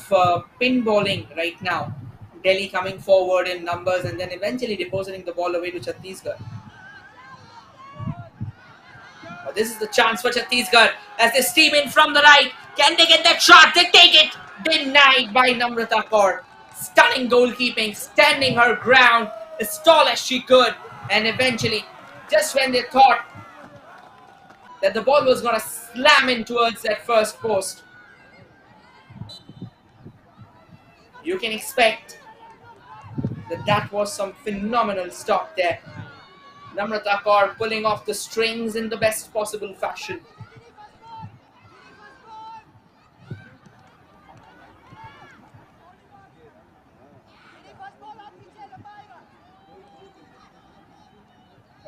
pinballing right now. Delhi coming forward in numbers and then eventually depositing the ball away to Chhattisgarh. But this is the chance for Chhattisgarh as they steam in from the right. Can they get that shot? They take it. Denied by Namrata Kaur. Stunning goalkeeping, standing her ground as tall as she could. And eventually, just when they thought that the ball was going to slam in towards that first post, you can expect that was some phenomenal stop there. Namrata Kaur pulling off the strings in the best possible fashion.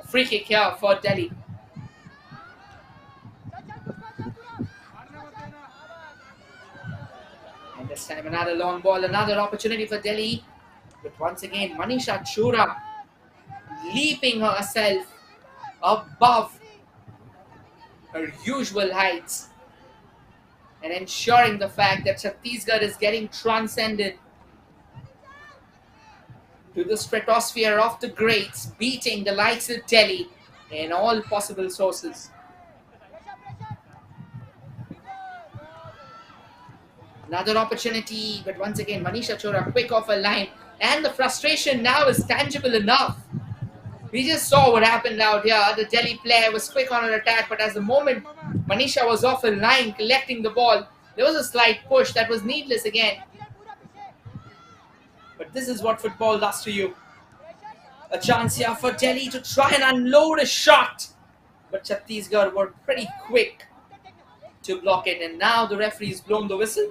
Free kick here for Delhi. And this time another long ball, another opportunity for Delhi. But once again, Manisha Chura leaping herself above her usual heights and ensuring the fact that Chhattisgarh is getting transcended to the stratosphere of the greats, beating the likes of Delhi in all possible sources. Another opportunity, but once again, Manisha Chora quick off a line, and the frustration now is tangible enough. We just saw what happened out here. The Delhi player was quick on her attack, but as the moment Manisha was off a line collecting the ball, there was a slight push that was needless again. But this is what football does to you. A chance here for Delhi to try and unload a shot. But Chhattisgarh were pretty quick to block it. And now the referee's blown the whistle.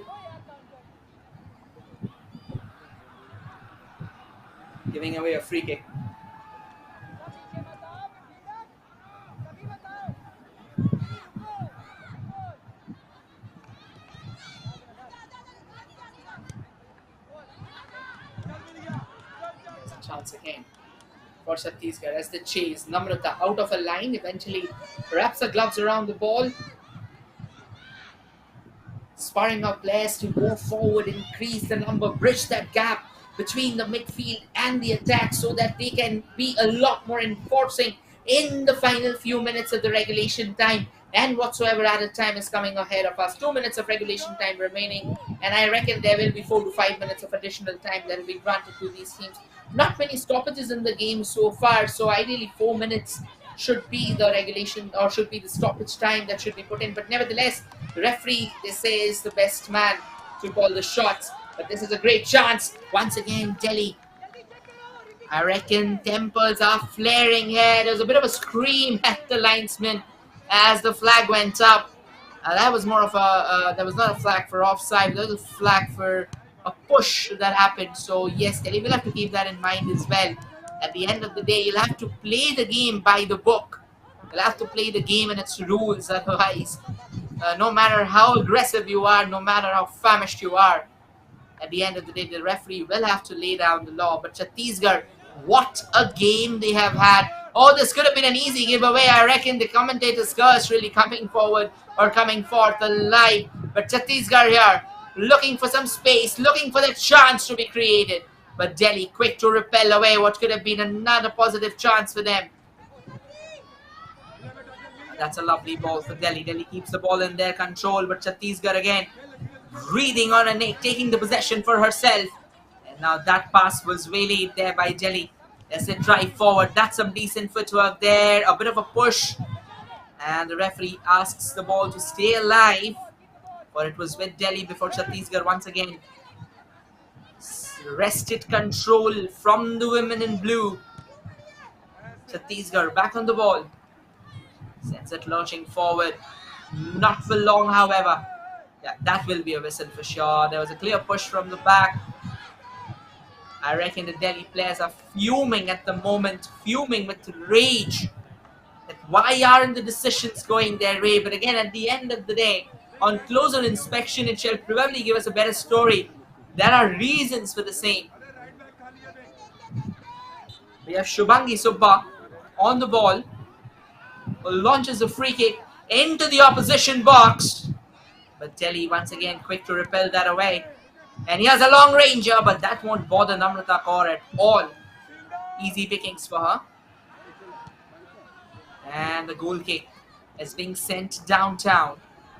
Giving away a free kick. Chance again for Chhattisgarh as they chase. Namrata out of a line, eventually wraps her gloves around the ball, sparring up players to go forward, increase the number, bridge that gap between the midfield and the attack so that they can be a lot more enforcing in the final few minutes of the regulation time and whatsoever added time is coming ahead of us. 2 minutes of regulation time remaining, and I reckon there will be 4 to 5 minutes of additional time that will be granted to these teams. Not many stoppages in the game so far, so ideally 4 minutes should be the regulation or should be the stoppage time that should be put in. But nevertheless, the referee, they say, is the best man to call the shots. But this is a great chance. Once again, Delhi. I reckon tempers are flaring here. There was a bit of a scream at the linesman as the flag went up. That was more of a, that was not a flag for offside. That was a flag for a push that happened. So yes, Delhi will have to keep that in mind as well. At the end of the day, you'll have to play the game by the book. You'll have to play the game and its rules. Otherwise, no matter how aggressive you are, no matter how famished you are, at the end of the day, the referee will have to lay down the law. But Chhattisgarh, what a game they have had. Oh, this could have been an easy giveaway. I reckon the commentator's curse really coming forward or coming forth alive. But Chhattisgarh here, looking for some space, looking for the chance to be created. But Delhi quick to repel away what could have been another positive chance for them. That's a lovely ball for Delhi. Delhi keeps the ball in their control, but Chhattisgarh again breathing on and taking the possession for herself. And now that pass was waylaid there by Delhi as they drive forward. That's some decent footwork there. A bit of a push. And the referee asks the ball to stay alive. But it was with Delhi before Chhattisgarh once again wrested control from the women in blue. Chhattisgarh back on the ball. Sends it launching forward. Not for long, however. Yeah, that will be a whistle for sure. There was a clear push from the back. I reckon the Delhi players are fuming at the moment, fuming with rage. That why aren't the decisions going their way? But again, at the end of the day, on closer inspection, it shall probably give us a better story. There are reasons for the same. We have Shubhangi Subba on the ball, who launches a free kick into the opposition box. But Delhi once again quick to repel that away. And he has a long ranger, but that won't bother Namrata Kaur at all. Easy pickings for her. And the goal kick is being sent downtown,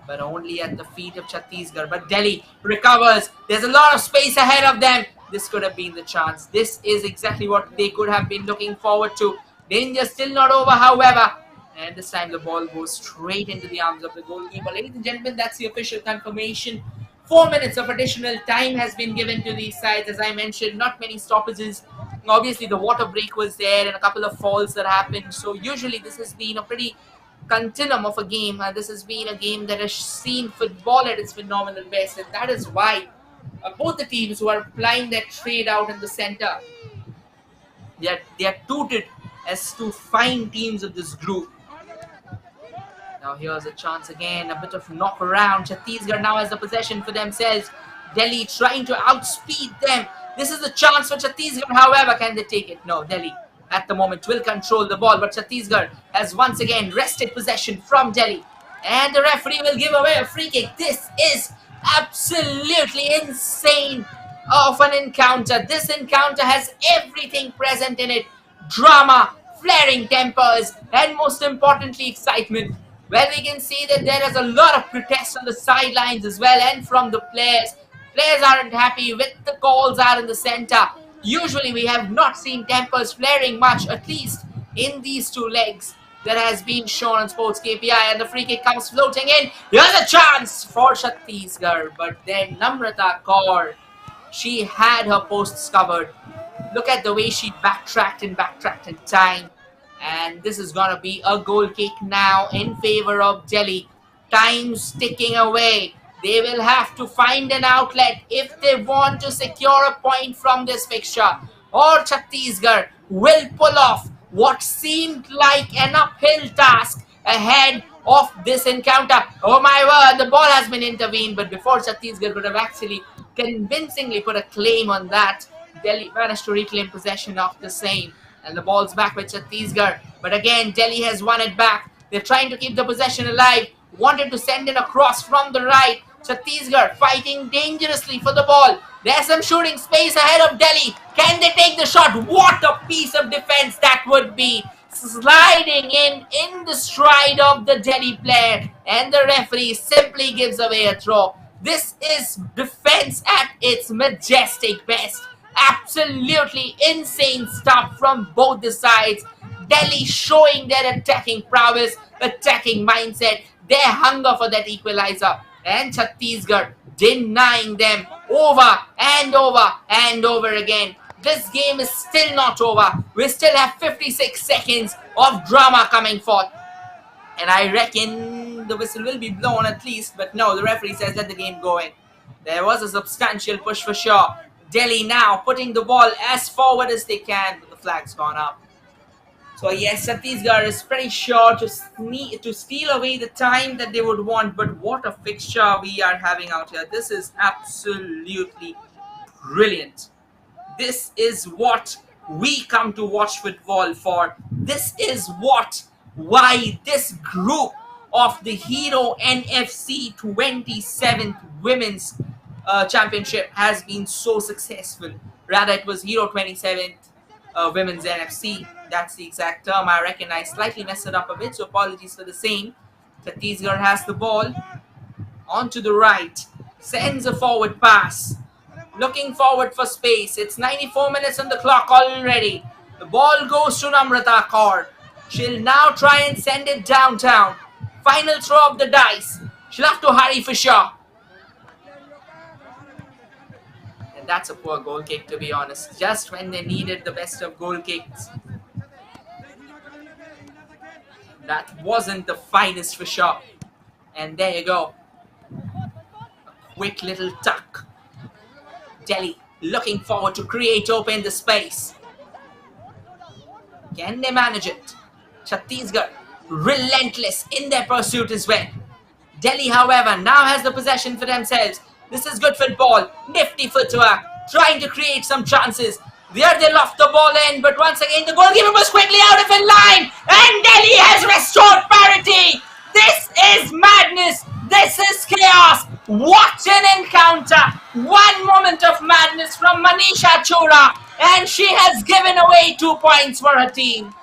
but only at the feet of Chhattisgarh. But Delhi recovers. There's a lot of space ahead of them. This could have been the chance. This is exactly what they could have been looking forward to. Danger still not over, however. And this time the ball goes straight into the arms of the goalkeeper. Ladies and gentlemen, that's the official confirmation. 4 minutes of additional time has been given to these sides. As I mentioned, not many stoppages. Obviously, the water break was there and a couple of falls that happened. So usually this has been a pretty continuum of a game. This has been a game that has seen football at its phenomenal best. And that is why both the teams who are plying their trade out in the center, they are touted as two fine teams of this group. Now here's a chance again, a bit of knock around. Chhattisgarh now has the possession for themselves. Delhi trying to outspeed them. This is a chance for Chhattisgarh, however, can they take it? No, Delhi at the moment will control the ball, but Chhattisgarh has once again wrested possession from Delhi. And the referee will give away a free kick. This is absolutely insane of an encounter. This encounter has everything present in it. Drama, flaring tempers, and most importantly, excitement. Well, we can see that there is a lot of protest on the sidelines as well and from the players. Players aren't happy with the calls out in the center. Usually we have not seen tempers flaring much, at least in these two legs that has been shown on Sports KPI, and the free kick comes floating in. Here's a chance for Chhattisgarh, but then Namrata Kaur, she had her posts covered. Look at the way she backtracked in time. And this is going to be a goal kick now in favor of Delhi. Time's ticking away. They will have to find an outlet if they want to secure a point from this fixture. Or Chhattisgarh will pull off what seemed like an uphill task ahead of this encounter. Oh my word, the ball has been intervened, but before Chhattisgarh could have actually convincingly put a claim on that, Delhi managed to reclaim possession of the same. And the ball's back with Chhattisgarh. But again, Delhi has won it back. They're trying to keep the possession alive. Wanted to send it across from the right. Chhattisgarh fighting dangerously for the ball. There's some shooting space ahead of Delhi. Can they take the shot? What a piece of defense that would be. Sliding in the stride of the Delhi player. And the referee simply gives away a throw. This is defense at its majestic best. Absolutely insane stuff from both the sides. Delhi showing their attacking prowess, attacking mindset, their hunger for that equalizer. And Chhattisgarh denying them over and over and over again. This game is still not over. We still have 56 seconds of drama coming forth. And I reckon the whistle will be blown at least. But no, the referee says let the game go in. There was a substantial push for sure. Delhi now putting the ball as forward as they can, but the flag's gone up. So yes, Chhattisgarh is pretty sure to steal away the time that they would want, but what a fixture we are having out here. This is absolutely brilliant. This is what we come to watch football for. This is why this group of the Hero NFC 27th Women's Championship has been so successful. Rather, it was Hero 27th Women's NFC. That's the exact term. I reckon I slightly messed it up a bit, so apologies for the same. Chhattisgarh has the ball onto the right, sends a forward pass, looking forward for space. It's 94 minutes on the clock already. The ball goes to Namrata Kaur. She'll now try and send it downtown. Final throw of the dice. She'll have to hurry for sure. And that's a poor goal kick, to be honest. Just when they needed the best of goal kicks. That wasn't the finest for sure. And there you go. Quick little tuck. Delhi looking forward to create open the space. Can they manage it? Chhattisgarh relentless in their pursuit as well. Delhi, however, now has the possession for themselves. This is good football. Nifty footwork. Trying to create some chances. There they loft the ball in, but once again the goalkeeper was quickly out of in line. And Delhi has restored parity. This is madness. This is chaos. What an encounter. One moment of madness from Manisha Chora. And she has given away 2 points for her team.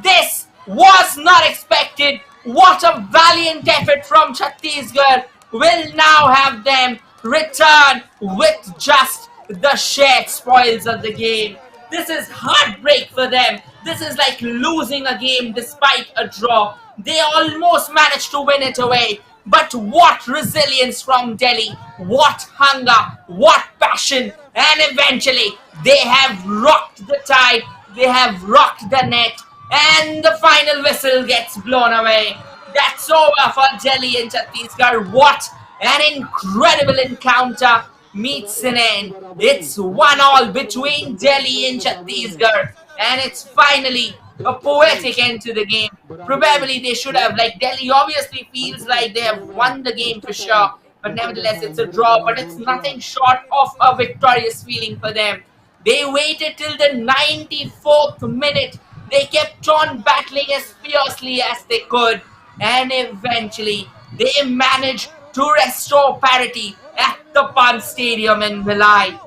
This was not expected. What a valiant effort from Chhattisgarh will now have them return with just the shared spoils of the game. This is heartbreak for them. This is like losing a game despite a draw. They almost managed to win it away. But what resilience from Delhi, what hunger, what passion, and eventually they have rocked the tide, they have rocked the net, and the final whistle gets blown away. That's over for Delhi and Chhattisgarh. What an incredible encounter meets an end. It's 1-1 between Delhi and Chhattisgarh, and it's finally a poetic end to the game. Probably they should have, like Delhi obviously feels like they have won the game for sure, but nevertheless it's a draw, but it's nothing short of a victorious feeling for them. They waited till the 94th minute. They kept on battling as fiercely as they could, and eventually they managed to restore parity at the Pan Stadium in Bhilai.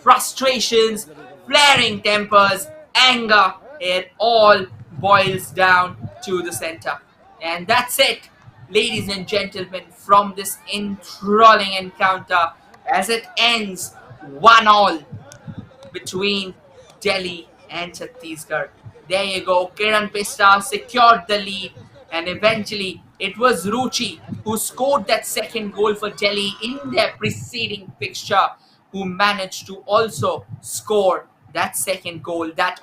Frustrations, flaring tempers, anger, it all boils down to the center. And that's it, ladies and gentlemen, from this enthralling encounter as it ends 1-1 between Delhi and Chhattisgarh. There you go, Kiran Pista secured the lead, and eventually it was Ruchi who scored that second goal for Delhi in their preceding fixture, who managed to also score that second goal, that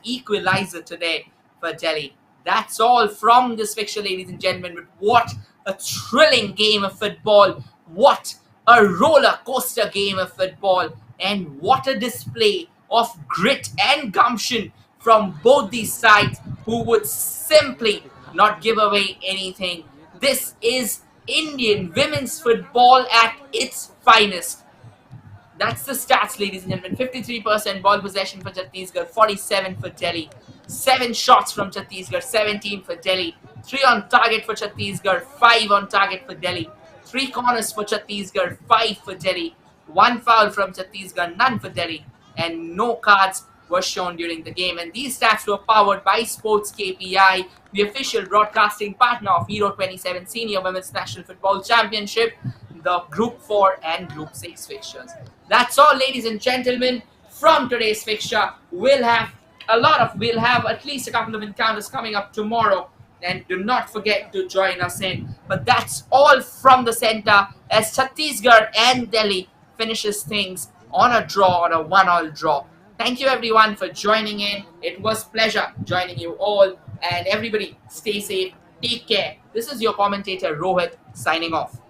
equalizer today for Delhi. That's all from this fixture, ladies and gentlemen. But what a thrilling game of football. What a roller coaster game of football. And what a display of grit and gumption from both these sides, who would simply not give away anything. This is Indian women's football at its finest. That's the stats, ladies and gentlemen. 53% ball possession for Chhattisgarh, 47 for Delhi. 7 shots from Chhattisgarh, 17 for Delhi. 3 on target for Chhattisgarh, 5 on target for Delhi. 3 corners for Chhattisgarh, 5 for Delhi. 1 foul from Chhattisgarh, none for Delhi. And no cards were shown during the game. And these stats were powered by Sports KPI, the official broadcasting partner of Euro 27 Senior Women's National Football Championship, the Group 4 and Group 6 fixtures. That's all, ladies and gentlemen, from today's fixture. We'll have at least a couple of encounters coming up tomorrow, and do not forget to join us in. But that's all from the center as Chhattisgarh and Delhi finishes things on a 1-1 draw. Thank you everyone for joining in. It was pleasure joining you all, and everybody stay safe, take care. This is your commentator Rohit signing off.